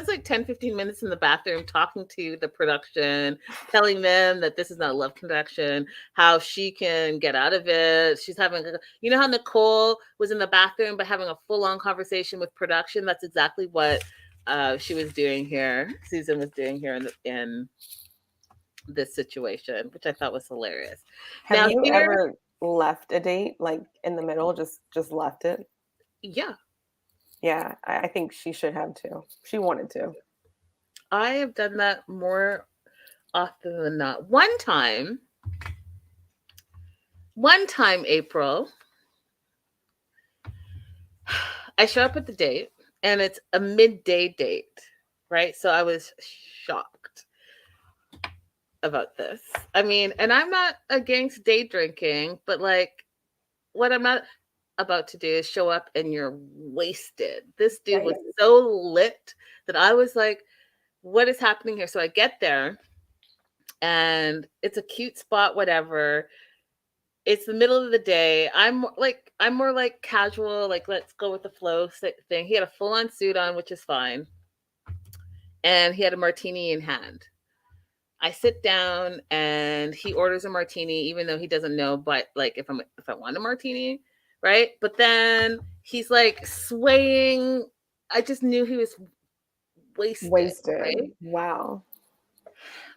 like 10, 15 minutes in the bathroom talking to the production, telling them that this is not a love connection, how she can get out of it. She's having, you know how Nicole was in the bathroom, but having a full-on conversation with production? That's exactly what she was doing here. Susan was doing here in this situation, which I thought was hilarious. Have you ever left a date, like in the middle, just left it? Yeah. Yeah, I think she should have too. She wanted to. I have done that more often than not. One time, April, I show up at the date and it's a midday date, right? So I was shocked about this. I mean, and I'm not against day drinking, but like, what I'm not about to do is show up and you're wasted. This dude was so lit that I was like, what is happening here? So I get there and it's a cute spot, whatever. It's the middle of the day. I'm more like casual, like let's go with the flow thing. He had a full-on suit on, which is fine. And he had a martini in hand. I sit down and he orders a martini, even though he doesn't know, but like if I want a martini, right? But then he's like swaying. I just knew he was wasted. Right? Wow.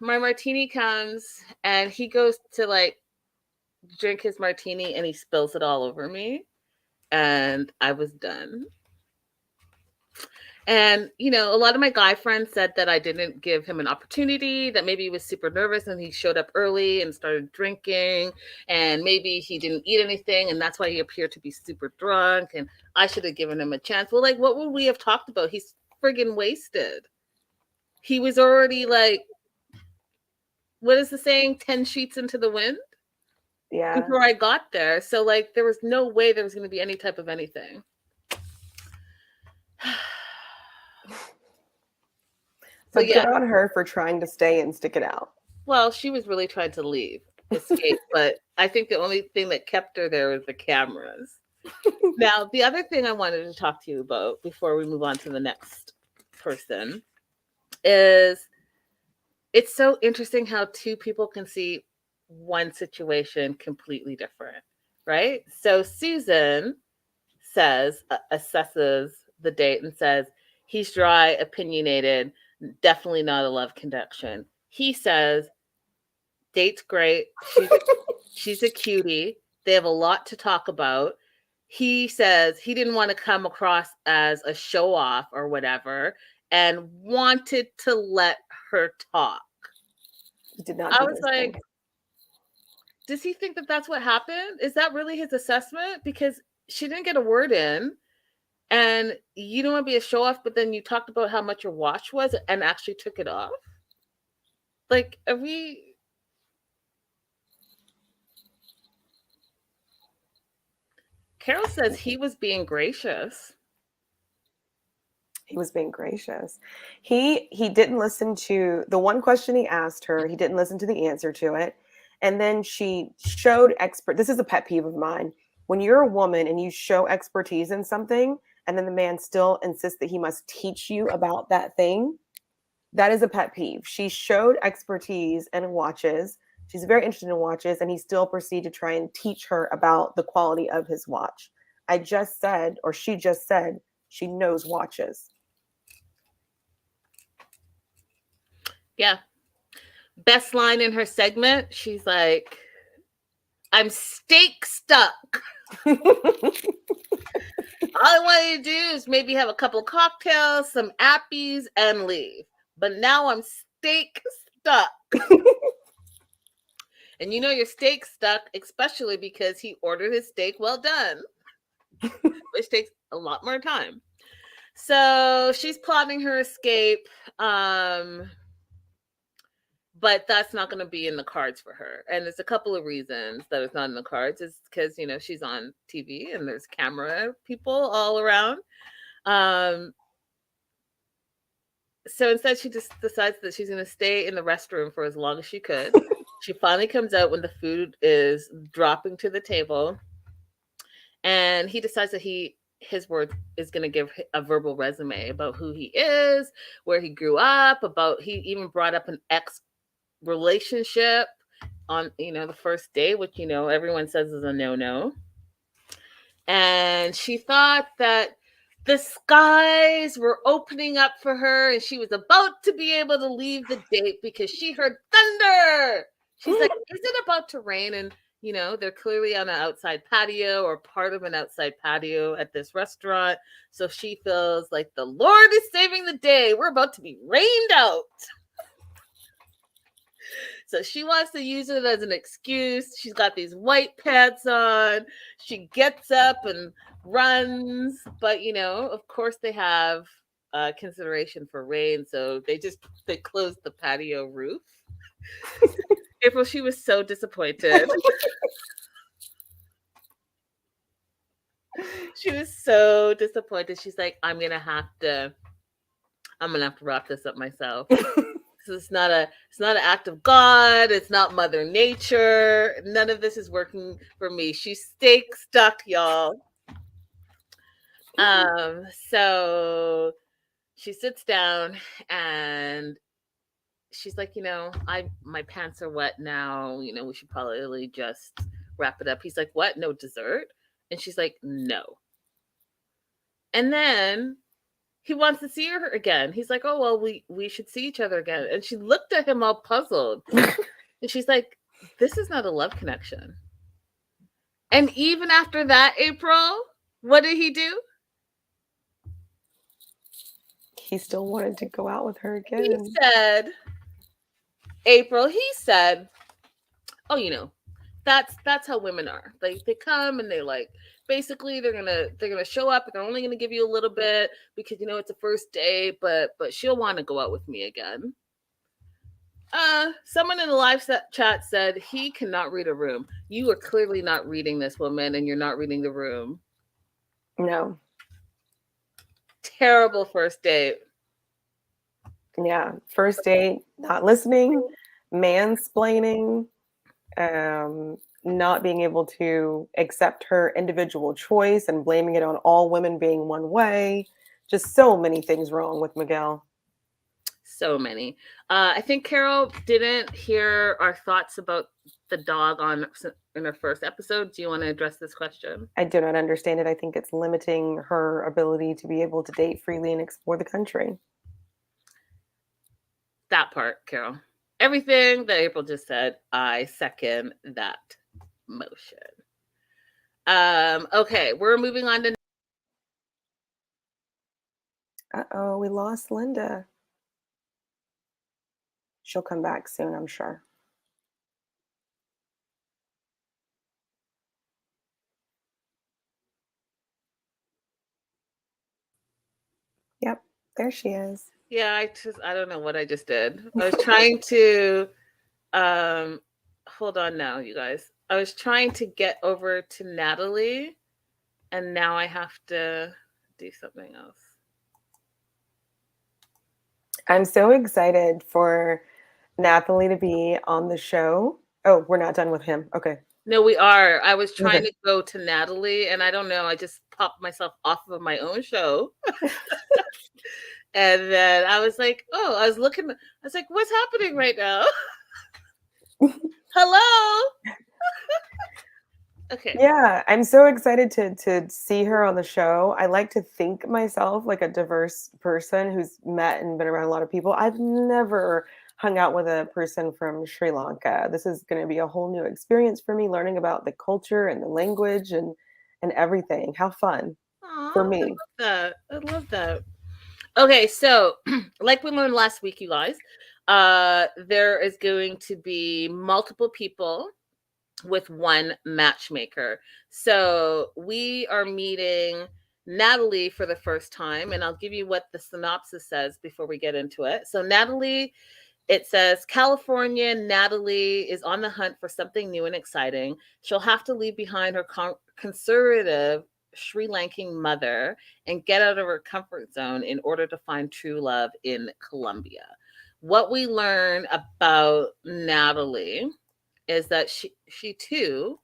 My martini comes and he goes to like drink his martini and he spills it all over me. And I was done. And, you know, a lot of my guy friends said that I didn't give him an opportunity, that maybe he was super nervous and he showed up early and started drinking, and maybe he didn't eat anything and that's why he appeared to be super drunk and I should have given him a chance. Well, like, what would we have talked about? He's friggin' wasted. He was already like, what is the saying? 10 sheets into the wind? Yeah. Before I got there. So like, there was no way there was going to be any type of anything. But good on her for trying to stay and stick it out. Well, she was really trying to escape, but I think the only thing that kept her there was the cameras. Now, the other thing I wanted to talk to you about before we move on to the next person is it's so interesting how two people can see one situation completely different, right? So Susan assesses the date and says, he's dry, opinionated, definitely not a love connection. He says, date's great. She's a cutie. They have a lot to talk about. He says he didn't want to come across as a show off or whatever and wanted to let her talk. He did not. I was like, does he think that that's what happened? Is that really his assessment? Because she didn't get a word in. And you don't want to be a show off, but then you talked about how much your watch was and actually took it off. Like, are we? Carol says he was being gracious. He was being gracious. He didn't listen to the one question he asked her. He didn't listen to the answer to it. And then she showed this is a pet peeve of mine. When you're a woman and you show expertise in something, and then the man still insists that he must teach you about that thing, that is a pet peeve. She showed expertise in watches. She's very interested in watches, and he still proceeded to try and teach her about the quality of his watch. She just said, she knows watches. Yeah. Best line in her segment, she's like, I'm steak stuck. I want you to do is maybe have a couple cocktails, some appies, and leave. But now I'm steak stuck. And you know your steak stuck, especially because he ordered his steak well done, which takes a lot more time. So she's plotting her escape. But that's not going to be in the cards for her. And there's a couple of reasons that it's not in the cards. It's because, you know, she's on TV and there's camera people all around. So instead, she just decides that she's going to stay in the restroom for as long as she could. She finally comes out when the food is dropping to the table. And he decides that his word is going to give a verbal resume about who he is, where he grew up, he even brought up an ex relationship on, you know, the first day, which, you know, everyone says is a no-no. And she thought that the skies were opening up for her and she was about to be able to leave the date because she heard thunder. She's like, is it about to rain? And, you know, they're clearly on an outside patio or part of an outside patio at this restaurant. So she feels like the Lord is saving the day. We're about to be rained out. So she wants to use it as an excuse. She's got these white pants on. She gets up and runs. But, you know, of course they have consideration for rain. So they closed the patio roof. April, she was so disappointed. She was so disappointed. She's like, I'm going to have to wrap this up myself. So it's not an act of God. It's not Mother Nature. None of this is working for me. She's steak stuck, y'all. So she sits down and she's like, you know, my pants are wet now. You know, we should probably just wrap it up. He's like, what? No dessert? And she's like, no. And then he wants to see her again. He's like, oh, well, we should see each other again. And she looked at him all puzzled. And she's like, this is not a love connection. And even after that, April, what did he do? He still wanted to go out with her again. He said, oh, you know, that's how women are. They come and they like, basically they're gonna show up and they're only gonna give you a little bit because, you know, it's a first date, but she'll want to go out with me again. Someone in the live chat said he cannot read a room. You are clearly not reading this woman and you're not reading the room. No. Terrible first date. Yeah, first date, not listening, mansplaining, not being able to accept her individual choice and blaming it on all women being one way. Just so many things wrong with Miguel. So many. I think Carol didn't hear our thoughts about the dog in our first episode. Do you want to address this question? I do not understand it. I think it's limiting her ability to be able to date freely and explore the country. That part, Carol. Everything that April just said, I second that motion. Okay, we're moving on to. Uh-oh, we lost Linda. She'll come back soon, I'm sure. Yep, there she is. Yeah, I don't know what I just did. I was trying to hold on now, you guys. I was trying to get over to Natalie, and now I have to do something else. I'm so excited for Natalie to be on the show. Oh, we're not done with him. Okay. No, we are. I was trying to go to Natalie, and I don't know. I just popped myself off of my own show. And then I was like, oh, I was like, what's happening right now? Hello? Okay. Yeah, I'm so excited to see her on the show. I like to think myself like a diverse person who's met and been around a lot of people. I've never hung out with a person from Sri Lanka. This is going to be a whole new experience for me, learning about the culture and the language and everything. How fun. for me. I love that. Okay, so like we learned last week, you guys, there is going to be multiple people with one matchmaker. So we are meeting Natalie for the first time, and I'll give you what the synopsis says before we get into it. So Natalie, it says, California, Natalie is on the hunt for something new and exciting. She'll have to leave behind her conservative Sri Lankan mother and get out of her comfort zone in order to find true love in Colombia. What we learn about Natalie is that she too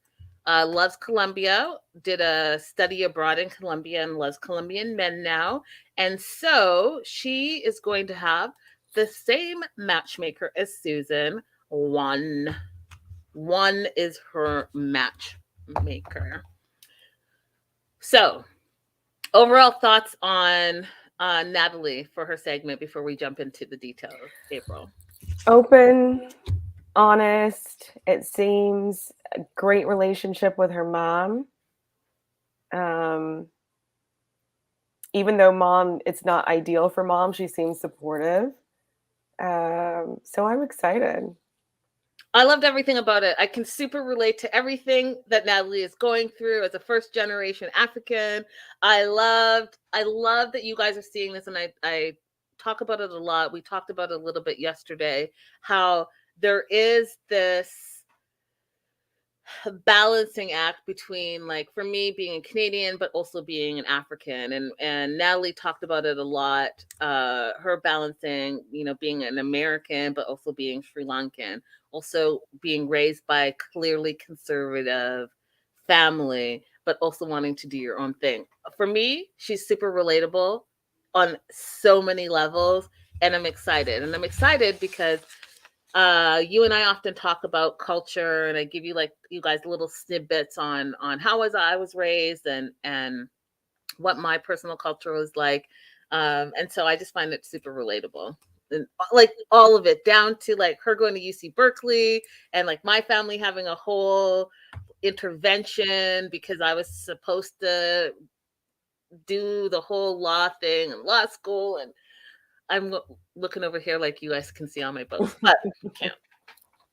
loves Colombia, did a study abroad in Colombia and loves Colombian men now. And so she is going to have the same matchmaker as Susan. One is her matchmaker. So, overall thoughts on Natalie for her segment before we jump into the details, April? Open, honest. It seems a great relationship with her mom. Even though mom, it's not ideal for mom, she seems supportive. So I'm excited. I loved everything about it. I can super relate to everything that Natalie is going through as a first generation African. I love that you guys are seeing this, and I talk about it a lot. We talked about it a little bit yesterday, how there is this balancing act between, like, for me being a Canadian but also being an African, and Natalie talked about it a lot, her balancing, being an American but also being Sri Lankan, also being raised by a clearly conservative family but also wanting to do your own thing. For me, she's super relatable on so many levels, and I'm excited because you and I often talk about culture, and I give you, like, you guys little snippets on how I was raised and what my personal culture was like. And so I just find it super relatable, and like all of it, down to like her going to UC Berkeley and like my family having a whole intervention because I was supposed to do the whole law thing and law school, and I'm looking over here like you guys can see on my boat, but you can't.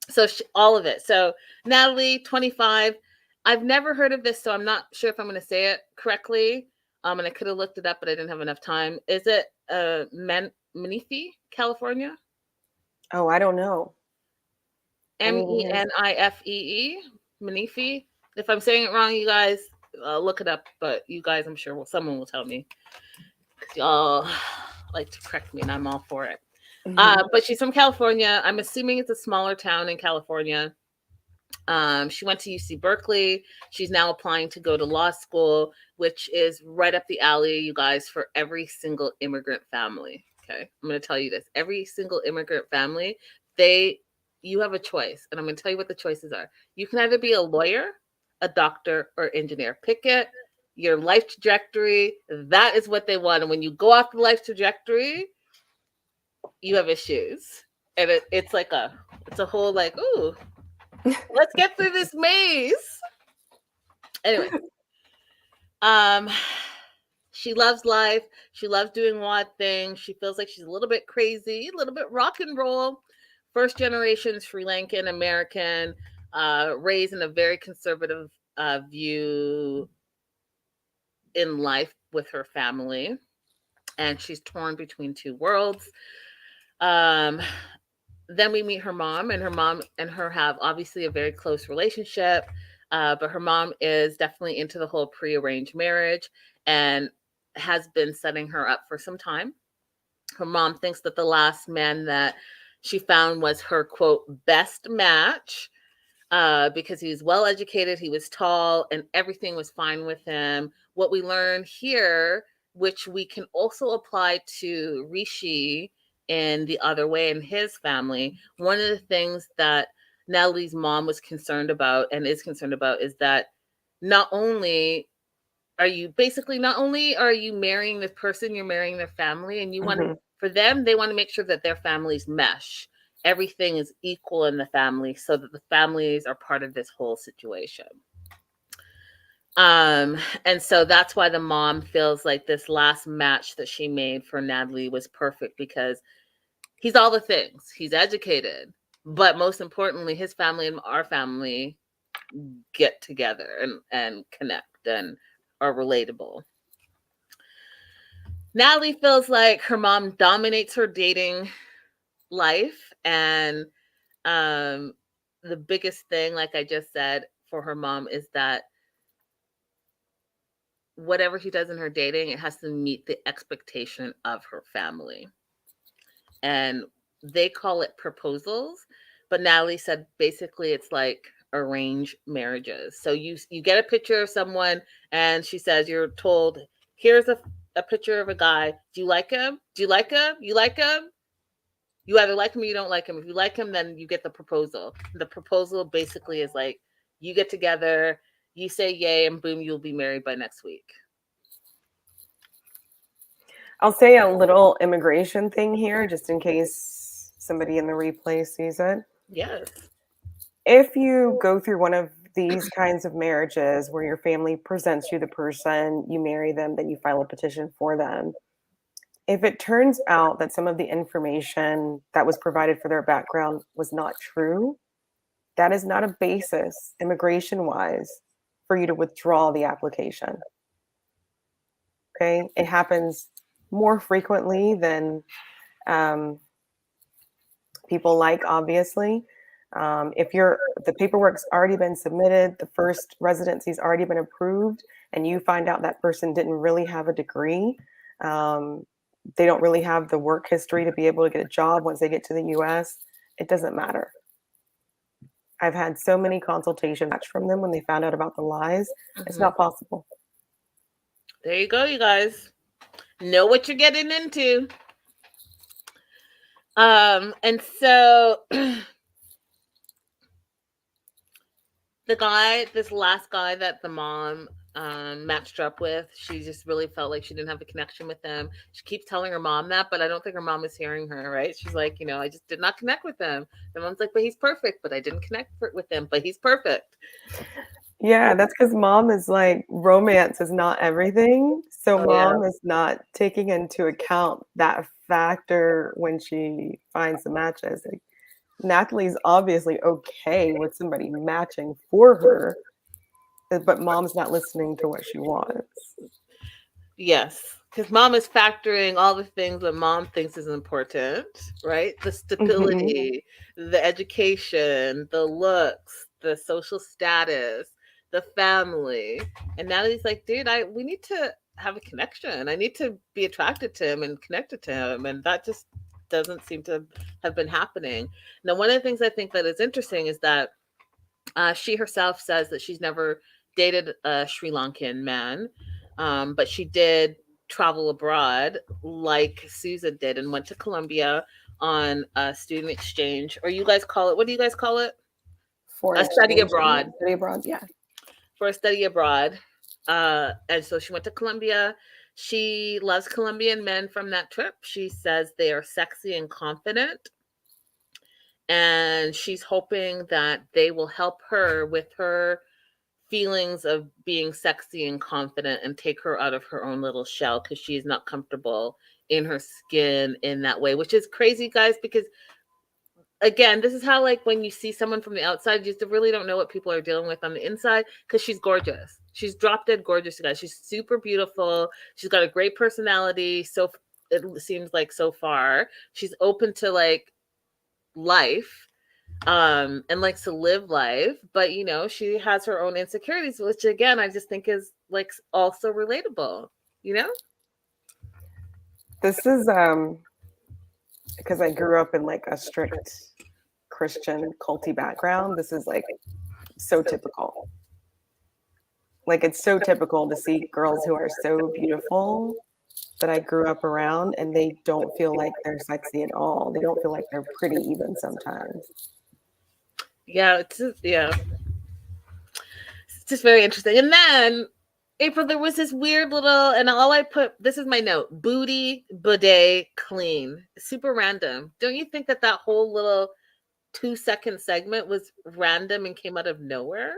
So all of it. So Natalie, 25. I've never heard of this, so I'm not sure if I'm going to say it correctly. And I could have looked it up, but I didn't have enough time. Is it Menifee, California? Oh, I don't know. Menifee, Menifee. If I'm saying it wrong, you guys look it up. But you guys, I'm sure someone will tell me. Y'all like to correct me, and I'm all for it. But she's from California. I'm assuming it's a smaller town in California. She went to UC Berkeley. She's now applying to go to law school, which is right up the alley, you guys, for every single immigrant family. Okay, I'm going to tell you this. Every single immigrant family, you have a choice. And I'm going to tell you what the choices are. You can either be a lawyer, a doctor, or engineer. Pick it. Your life trajectory, that is what they want. And when you go off the life trajectory, you have issues. And it's a whole like, ooh, let's get through this maze. Anyway, she loves life. She loves doing wild things. She feels like she's a little bit crazy, a little bit rock and roll. First generation Sri Lankan American, raised in a very conservative view in life with her family, and she's torn between two worlds. Then we meet her mom, and her mom and her have obviously a very close relationship, but her mom is definitely into the whole pre-arranged marriage and has been setting her up for some time. Her mom thinks that the last man that she found was her, quote, best match, because he was well educated, he was tall, and everything was fine with him. What we learn here, which we can also apply to Rishi in The Other Way in his family, one of the things that Natalie's mom was concerned about and is concerned about is that not only are you marrying this person, you're marrying their family, and you want to, for them, they want to make sure that their families mesh. Everything is equal in the family so that the families are part of this whole situation. And so that's why the mom feels like this last match that she made for Natalie was perfect, because he's all the things. He's educated, but most importantly, his family and our family get together and connect and are relatable. Natalie feels like her mom dominates her dating life, and the biggest thing, like I just said, for her mom is that whatever she does in her dating, it has to meet the expectation of her family. And they call it proposals, but Natalie said basically it's like arranged marriages. So you get a picture of someone, and she says, you're told, here's a picture of a guy. Do you like him? Do you like him? You like him? You either like him or you don't like him. If you like him, then you get the proposal. The proposal basically is like, you get together, you say yay, and boom, you'll be married by next week. I'll say a little immigration thing here, just in case somebody in the replay sees it. Yes. If you go through one of these kinds of marriages where your family presents you the person, you marry them, then you file a petition for them. If it turns out that some of the information that was provided for their background was not true, that is not a basis, immigration-wise, for you to withdraw the application. Okay? It happens more frequently than people like, obviously. If the paperwork's already been submitted, the first residency's already been approved, and you find out that person didn't really have a degree, they don't really have the work history to be able to get a job once they get to the US, it doesn't matter. I've had so many consultations from them when they found out about the lies. It's not possible. There you go, you guys. Know what you're getting into. And so this last guy that the mom matched up with, she just really felt like she didn't have a connection with him. She keeps telling her mom that, but I don't think her mom is hearing her, right? She's like, I just did not connect with him. The mom's like, but he's perfect, but I didn't connect with him, but he's perfect. Yeah, that's because mom is like, romance is not everything. So mom is not taking into account that factor when she finds the matches. Like, Natalie's obviously okay with somebody matching for her, but mom's not listening to what she wants. Yes, because mom is factoring all the things that mom thinks is important, right? The stability, the education, the looks, the social status, the family. And Natalie's like, dude, we need to have a connection. I need to be attracted to him and connected to him. And that just doesn't seem to have been happening. Now, one of the things I think that is interesting is that she herself says that she's never dated a Sri Lankan man, but she did travel abroad like Susan did and went to Colombia on a student exchange, or you guys call it, what do you guys call it? For a study abroad. Study abroad, yeah. For a study abroad. And so she went to Colombia. She loves Colombian men from that trip. She says they are sexy and confident. And she's hoping that they will help her with her feelings of being sexy and confident and take her out of her own little shell, because she's not comfortable in her skin in that way, which is crazy, guys, because again, this is how, like, when you see someone from the outside, you just really don't know what people are dealing with on the inside, because she's gorgeous. She's drop dead gorgeous, guys. She's super beautiful. She's got a great personality. So it seems like so far she's open to like life and likes to live life, but she has her own insecurities, which again I just think is like also relatable. This is because I grew up in like a strict Christian culty background. This is like so typical. Like, it's so typical to see girls who are so beautiful that I grew up around, and they don't feel like they're sexy at all. They don't feel like they're pretty even sometimes. Yeah, it's just very interesting. And then April, there was this weird little, and all I put, this is my note: booty, bidet, clean. Super random. Don't you think that whole little 2-second segment was random and came out of nowhere?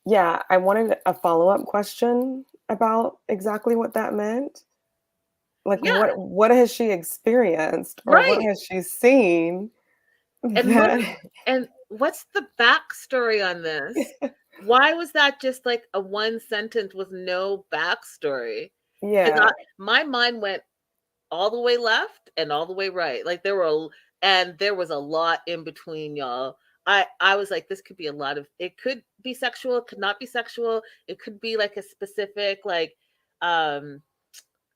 Yeah, I wanted a follow-up question about exactly what that meant. Like, Yeah, what has she experienced or what right. has she seen And what that and what's the backstory on this? Why was that just like a one sentence with no backstory? Because Yeah, my mind went all the way left and all the way right. Like there was a lot in between, y'all. I was like, this could be a lot of. It could be sexual, it could not be sexual. It could be like a specific like um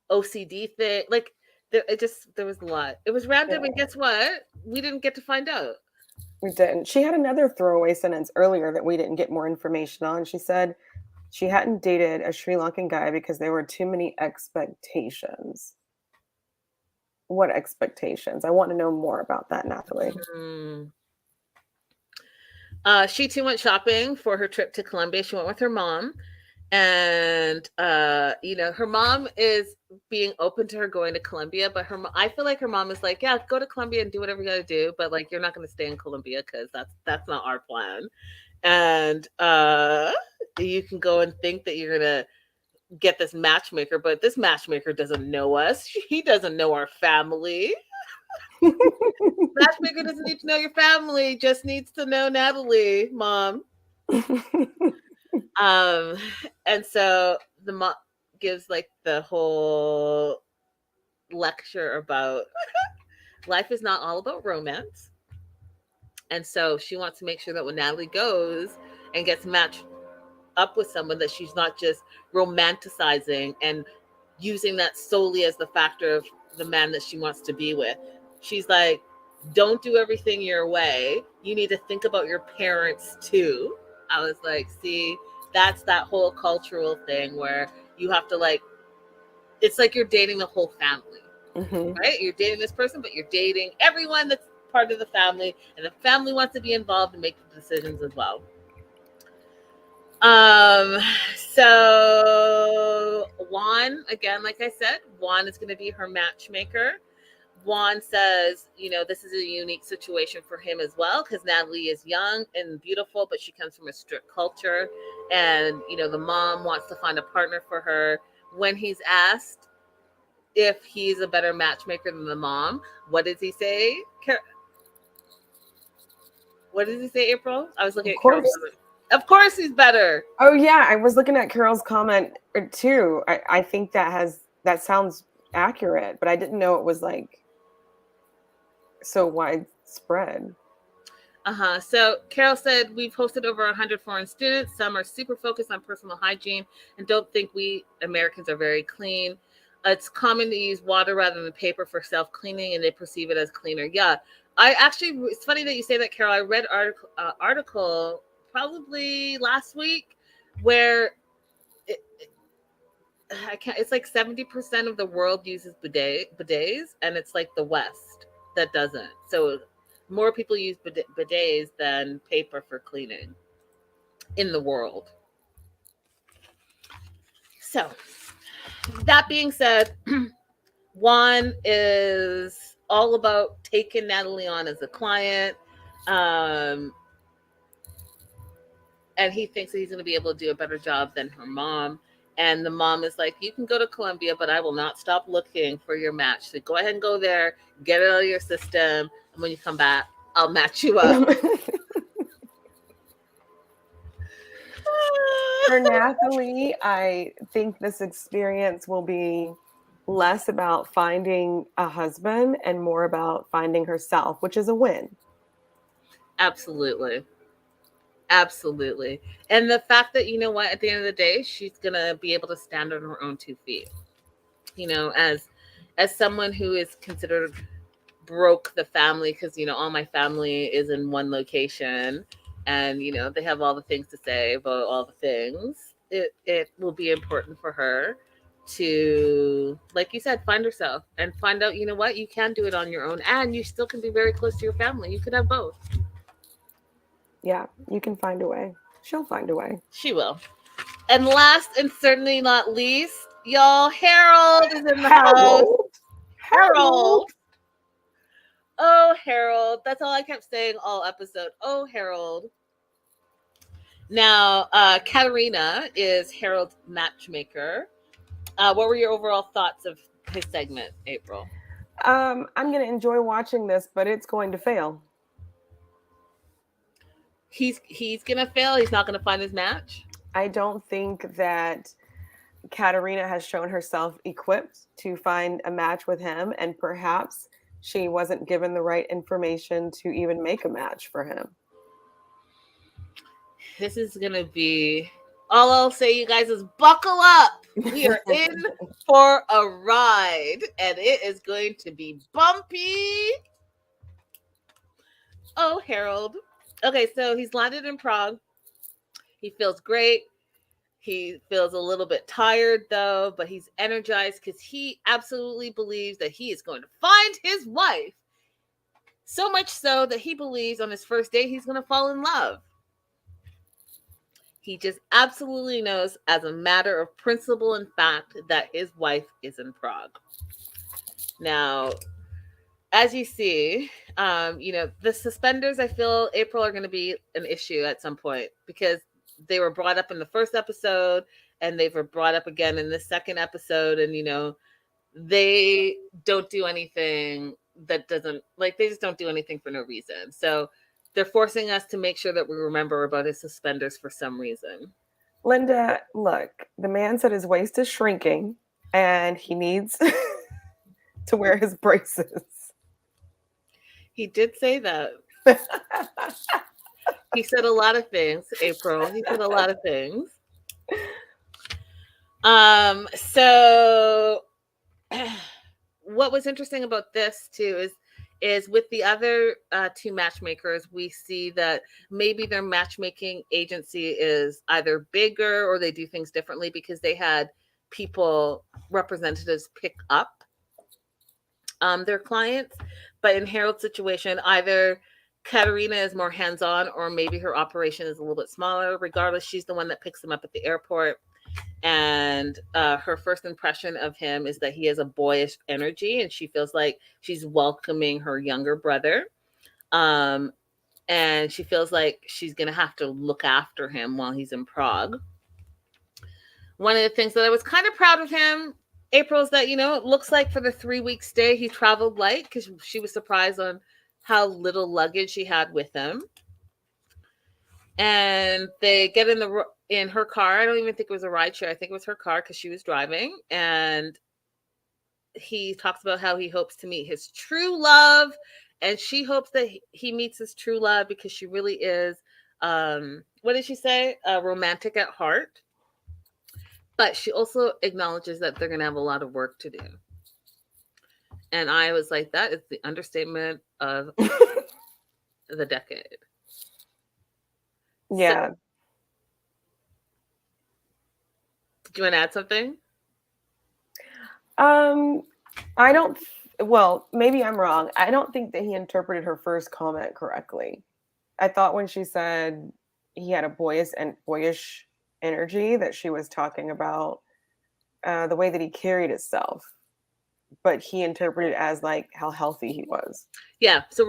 OCD thing. Like there was a lot. It was random, and yeah, guess what? We didn't get to find out. we didn't. She had another throwaway sentence earlier that we didn't get more information on. She said she hadn't dated a Sri Lankan guy because there were too many expectations. What expectations? I want to know more about that, Natalie. Mm. She too went shopping for her trip to Colombia. She went with her mom. And her mom is being open to her going to Colombia, but I feel like her mom is like, yeah, go to Colombia and do whatever you got to do, but like you're not going to stay in Colombia because that's not our plan. And you can go and think that you're gonna get this matchmaker, but this matchmaker doesn't know us. He doesn't know our family. Matchmaker doesn't need to know your family, just needs to know Natalie, mom. Um, and so the mom gives like the whole lecture about life is not all about romance. And so she wants to make sure that when Natalie goes and gets matched up with someone, that she's not just romanticizing and using that solely as the factor of the man that she wants to be with. She's like, don't do everything your way. You need to think about your parents too. I was like, see, that's that whole cultural thing where you have to like, it's like you're dating the whole family, Mm-hmm. right? You're dating this person, but you're dating everyone that's part of the family, and the family wants to be involved and make the decisions as well. Um, so Juan, again, like I said, Juan is going to be her matchmaker. Juan says, this is a unique situation for him as well because Natalie is young and beautiful, but she comes from a strict culture. And, the mom wants to find a partner for her. When he's asked if he's a better matchmaker than the mom, what does he say? What does he say, April? I was looking Of at Carol's course. comment. Of course he's better. Oh yeah, I was looking at Carol's comment too. I think that sounds accurate, but I didn't know it was like so widespread. So Carol said, we've hosted over 100 foreign students. Some are super focused on personal hygiene and don't think we Americans are very clean. It's common to use water rather than paper for self-cleaning, and they perceive it as cleaner. Yeah, it's funny that you say that, Carol. I read article probably last week where it's like 70% of the world uses bidets, and it's like the West that doesn't. So more people use bidets than paper for cleaning in the world. So that being said, Juan is all about taking Natalie on as a client. And he thinks that he's going to be able to do a better job than her mom. And the mom is like, you can go to Colombia, but I will not stop looking for your match. So go ahead and go there, get it out of your system. And when you come back, I'll match you up. For Nathalie, I think this experience will be less about finding a husband and more about finding herself, which is a win. Absolutely. Absolutely. And the fact that, at the end of the day, she's going to be able to stand on her own 2 feet. As someone who is considered broke the family, because, all my family is in one location, and, they have all the things to say about all the things. It will be important for her to, like you said, find herself and find out, what, you can do it on your own, and you still can be very close to your family. You could have both. Yeah, you can find a way. She'll find a way. She will. And last and certainly not least, y'all, Harold is in the house. Harold. Oh, Harold. That's all I kept saying all episode. Oh, Harold. Now, Katarina is Harold's matchmaker. What were your overall thoughts of his segment, April? I'm going to enjoy watching this, but it's going to fail. He's going to fail. He's not going to find his match. I don't think that Katarina has shown herself equipped to find a match with him, and perhaps she wasn't given the right information to even make a match for him. This is going to be, all I'll say, you guys, is buckle up. We are in for a ride, and it is going to be bumpy. Oh, Harold. Okay, so he's landed in Prague. He feels great. He feels a little bit tired, though, but he's energized because he absolutely believes that he is going to find his wife. So much so that he believes on his first date he's going to fall in love. He just absolutely knows, as a matter of principle and fact, that his wife is in Prague. Now, as you see, the suspenders, I feel, April, are going to be an issue at some point because they were brought up in the first episode and they were brought up again in the second episode. And, they don't do anything that doesn't, like, they just don't do anything for no reason. So they're forcing us to make sure that we remember about his suspenders for some reason. Linda, look, the man said his waist is shrinking and he needs to wear his braces. He did say that. He said a lot of things, April. He said a lot of things. So what was interesting about this too is with the other two matchmakers, we see that maybe their matchmaking agency is either bigger or they do things differently because they had representatives pick up their clients. But in Harold's situation, either Katarina is more hands-on or maybe her operation is a little bit smaller. Regardless, she's the one that picks them up at the airport. And her first impression of him is that he has a boyish energy and she feels like she's welcoming her younger brother. And she feels like she's going to have to look after him while he's in Prague. One of the things that I was kind of proud of him, April, is that, it looks like for the 3-week stay, he traveled light because she was surprised on how little luggage he had with him. And they get in her car. I don't even think it was a ride share. I think it was her car because she was driving. And he talks about how he hopes to meet his true love. And she hopes that he meets his true love because she really is, what did she say? Romantic at heart. But she also acknowledges that they're going to have a lot of work to do. And I was like, that is the understatement of the decade. Yeah. So, do you want to add something? Maybe I'm wrong. I don't think that he interpreted her first comment correctly. I thought when she said he had a boyish energy that she was talking about the way that he carried himself, but he interpreted it as like how healthy he was. Yeah. So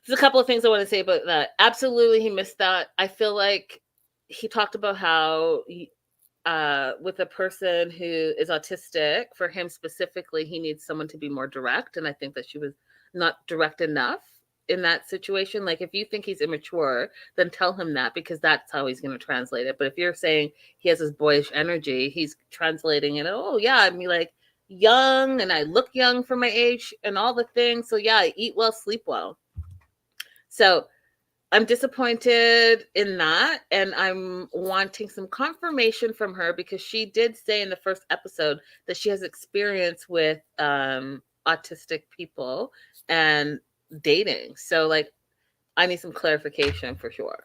there's a couple of things I want to say about that. Absolutely, he missed that. I feel like he talked about how with a person who is autistic, for him specifically, he needs someone to be more direct. And I think that she was not direct enough in that situation. Like, if you think he's immature, then tell him that, because that's how he's going to translate it. But if you're saying he has this boyish energy, he's translating it, oh yeah, I mean, like, young, and I look young for my age and all the things. So yeah, I eat well, sleep well. So I'm disappointed in that, and I'm wanting some confirmation from her, because she did say in the first episode that she has experience with autistic people and dating. So, like, I need some clarification for sure.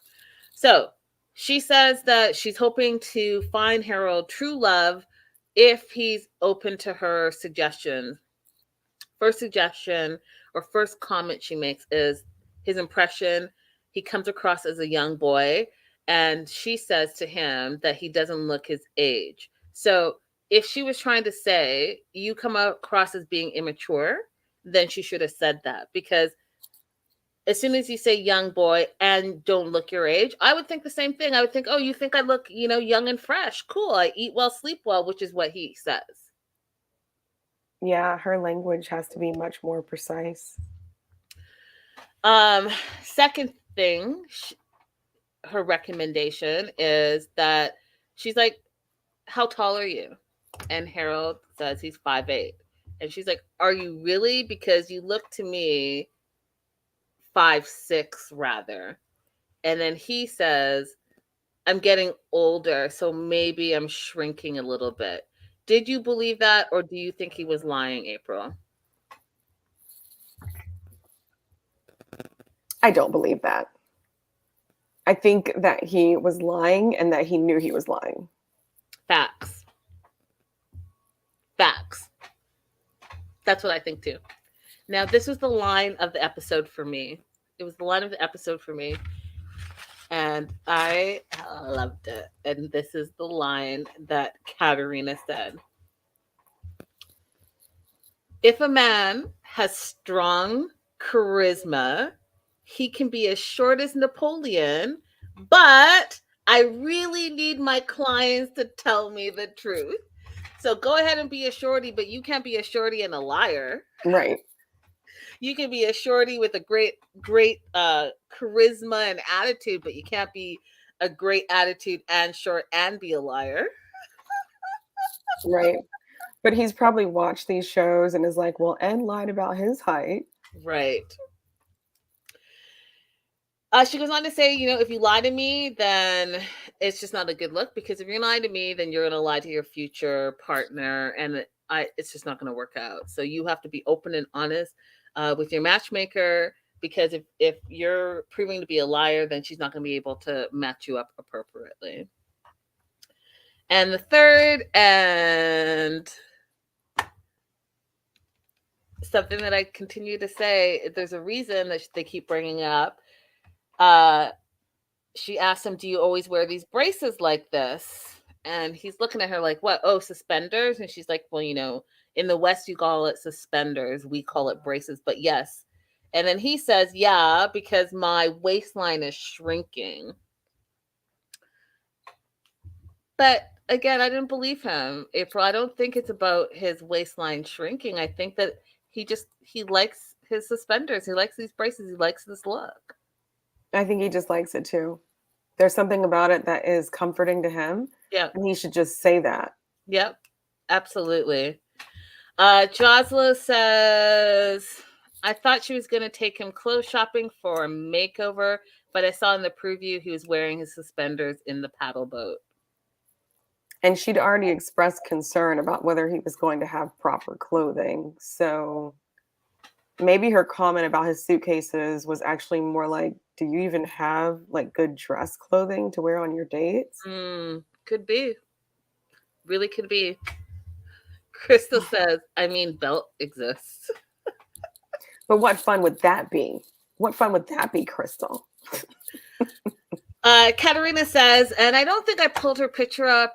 So she says that she's hoping to find Harold true love if he's open to her suggestions. First suggestion or first comment she makes is his impression. He comes across as a young boy, and she says to him that he doesn't look his age. So if she was trying to say you come across as being immature, then she should have said that, because as soon as you say young boy and don't look your age, I would think the same thing. I would think, oh, you think I look, young and fresh. Cool. I eat well, sleep well, which is what he says. Yeah, her language has to be much more precise. Second thing, her recommendation is that she's like, how tall are you? And Harold says he's 5'8". And she's like, are you really? Because you look to me 5'6" rather. And then he says, I'm getting older, so maybe I'm shrinking a little bit. Did you believe that, or do you think he was lying, April? I don't believe that. I think that he was lying and that he knew he was lying. Facts. Facts. That's what I think too. Now, this was the line of the episode for me. It was the line of the episode for me. And I loved it. And this is the line that Katerina said. If a man has strong charisma, he can be as short as Napoleon, but I really need my clients to tell me the truth. So go ahead and be a shorty, but you can't be a shorty and a liar. Right. You can be a shorty with a great charisma and attitude, but you can't be a great attitude and short and be a liar. Right. But he's probably watched these shows and is like, well, and lied about his height. Right. She goes on to say, if you lie to me, then it's just not a good look, because if you're lying to me, then you're going to lie to your future partner, and it's just not going to work out. So you have to be open and honest with your matchmaker, because if you're proving to be a liar, then she's not going to be able to match you up appropriately. And the third, and something that I continue to say, there's a reason that they keep bringing up. She asked him, do you always wear these braces like this? And he's looking at her like, what? Oh, suspenders? And she's like, well, in the West, you call it suspenders. We call it braces, but yes. And then he says, yeah, because my waistline is shrinking. But again, I didn't believe him, April. I don't think it's about his waistline shrinking. I think that he likes his suspenders. He likes these braces. He likes this look. I think he just likes it too. There's something about it that is comforting to him. Yeah. And he should just say that. Yep. Absolutely. Josla says, I thought she was going to take him clothes shopping for a makeover, but I saw in the preview he was wearing his suspenders in the paddle boat. And she'd already expressed concern about whether he was going to have proper clothing. So maybe her comment about his suitcases was actually more like, do you even have like good dress clothing to wear on your dates? Could be. Really could be. Crystal says, I mean, belt exists. But what fun would that be? What fun would that be, Crystal? Katerina says, and I don't think I pulled her picture up,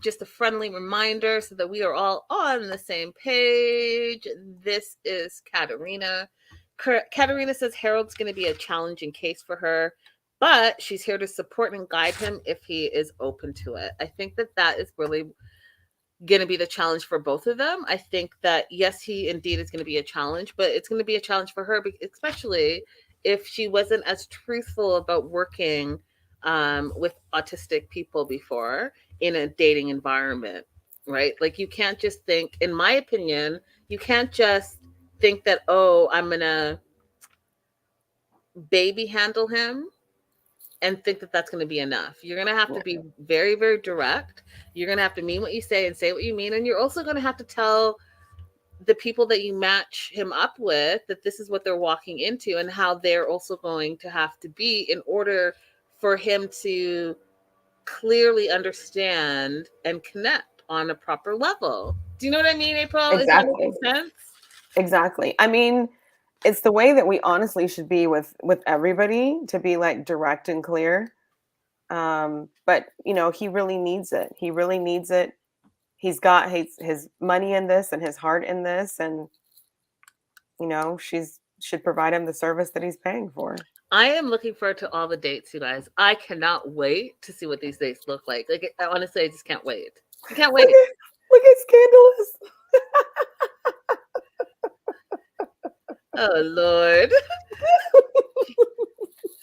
just a friendly reminder so that we are all on the same page. This is Katerina. Katerina says Harold's going to be a challenging case for her, but she's here to support and guide him if he is open to it. I think that is really going to be the challenge for both of them. I think that, yes, he indeed is going to be a challenge, but it's going to be a challenge for her, especially if she wasn't as truthful about working with autistic people before in a dating environment, right? Like, you can't just think, in my opinion, you can't just think that, oh, I'm going to baby handle him and think that that's going to be enough. You're going to have to be very, very direct. You're going to have to mean what you say and say what you mean. And you're also going to have to tell the people that you match him up with that this is what they're walking into and how they're also going to have to be in order for him to clearly understand and connect on a proper level. Do you know what I mean, April? Exactly. Is that making sense? Exactly. I mean, it's the way that we honestly should be with everybody, to be like direct and clear. But he really needs it. He really needs it. He's got his money in this and his heart in this, and she's should provide him the service that he's paying for. I am looking forward to all the dates, you guys. I cannot wait to see what these dates look like. Like, honestly, I just can't wait. I can't wait. Look at Scandalous. Oh, Lord.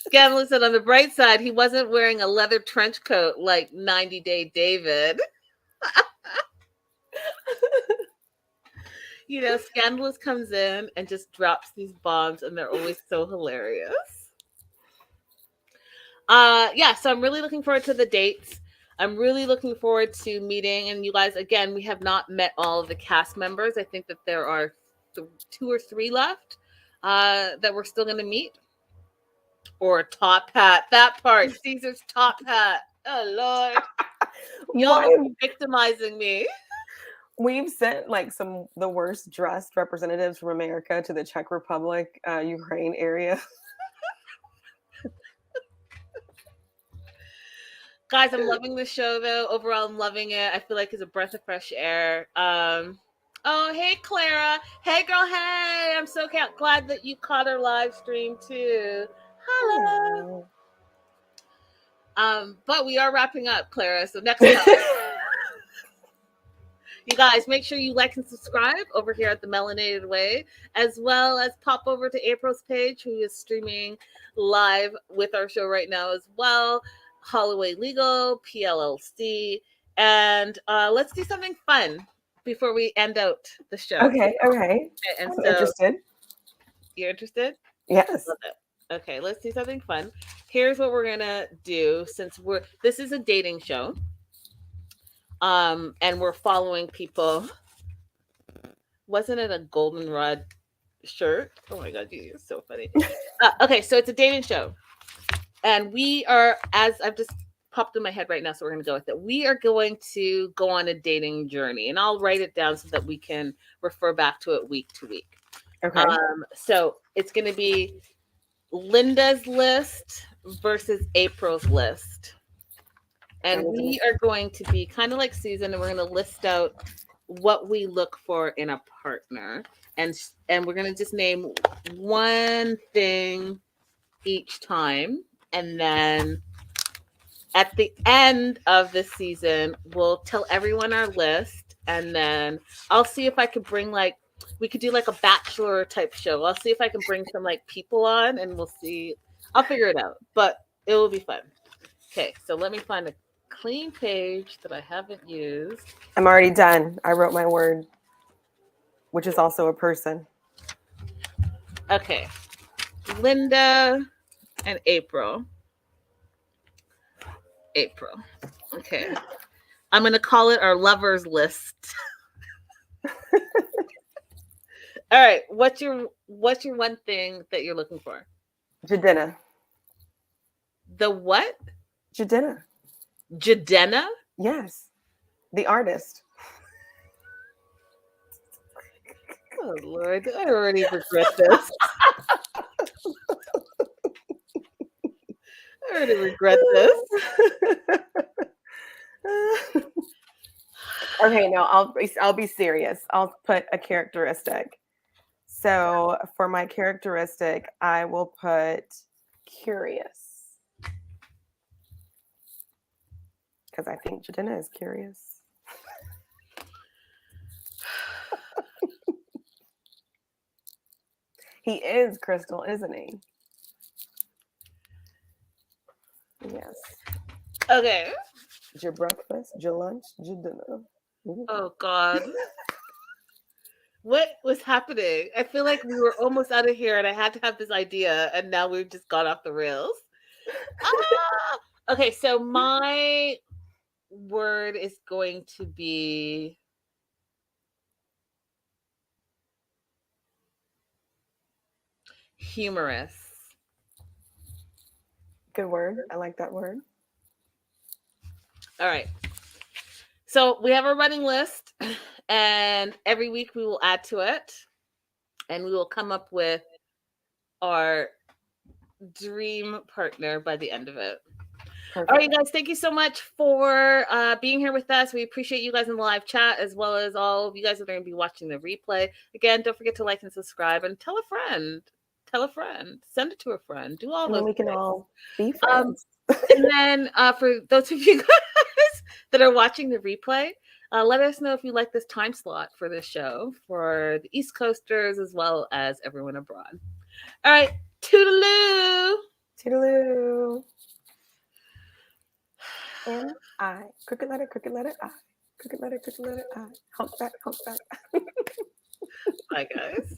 Scandalous said on the bright side, he wasn't wearing a leather trench coat like 90 Day David. You know, Scandalous comes in and just drops these bombs, and they're always so hilarious. Yeah, so I'm really looking forward to the dates. I'm really looking forward to meeting. And you guys, again, we have not met all of the cast members. I think that there are 2 or 3 left that we're still going to meet. Or top hat. That part. Caesar's top hat. Oh, Lord. Y'all are victimizing me. We've sent like the worst dressed representatives from America to the Czech Republic, Ukraine area. Guys, I'm loving the show though. Overall, I'm loving it. I feel like it's a breath of fresh air. Oh, hey, Clara. Hey, girl. Hey, I'm so glad that you caught our live stream too. Hello. But we are wrapping up, Clara. So next time. You guys, make sure you like and subscribe over here at the Melanated Way, as well as pop over to April's page, who is streaming live with our show right now as well. Holloway Legal, PLLC, and let's do something fun before we end out the show. Okay. And I'm interested. You're interested? Yes. Love it. Okay, let's do something fun. Here's what we're gonna do, since this is a dating show. And we're following people. Wasn't it a goldenrod shirt? Oh my God, you're so funny. Okay, so it's a dating show. And we are, as I've just popped in my head right now, so we're going to go with it. We are going to go on a dating journey. And I'll write it down so that we can refer back to it week to week. Okay. So it's going to be Linda's list versus April's list. And we are going to be kind of like Susan, and we're going to list out what we look for in a partner. And we're going to just name one thing each time. And then at the end of the season, we'll tell everyone our list. And then I'll see if I could bring we could do like a bachelor type show. I'll see if I can bring some like people on, and we'll see. I'll figure it out, but it will be fun. Okay, so let me find a clean page that I haven't used. I'm already done. I wrote my word, which is also a person. Okay. Linda and April. Okay. I'm going to call it our lovers list. All right. What's your one thing that you're looking for? Jadena. The what? Jadena. Jadena? Yes. The artist. Oh, Lord. I already regret this. I already regret this. Okay, no, I'll be serious. I'll put a characteristic. So for my characteristic, I will put curious. Because I think Jadena is curious. He is, Crystal, isn't he? Yes. Okay. Your breakfast, your lunch, your dinner. Ooh. Oh, God. What was happening? I feel like we were almost out of here, and I had to have this idea, and now we've just gone off the rails. Okay, so my word is going to be humorous. Good word. I like that word. All right. So we have a running list, and every week we will add to it, and we will come up with our dream partner by the end of it. Perfect. All right, you guys, thank you so much for being here with us. We appreciate you guys in the live chat, as well as all of you guys that are going to be watching the replay. Again, don't forget to like and subscribe, and tell a friend. tell a friend, send it to a friend, do all and those then we can things. all be friends. And then for those of you guys that are watching the replay, let us know if you like this time slot for this show for the East Coasters as well as everyone abroad. All right, toodaloo. Toodaloo. M-I. Crooked letter I. Crooked letter I. Humpback. Bye, guys.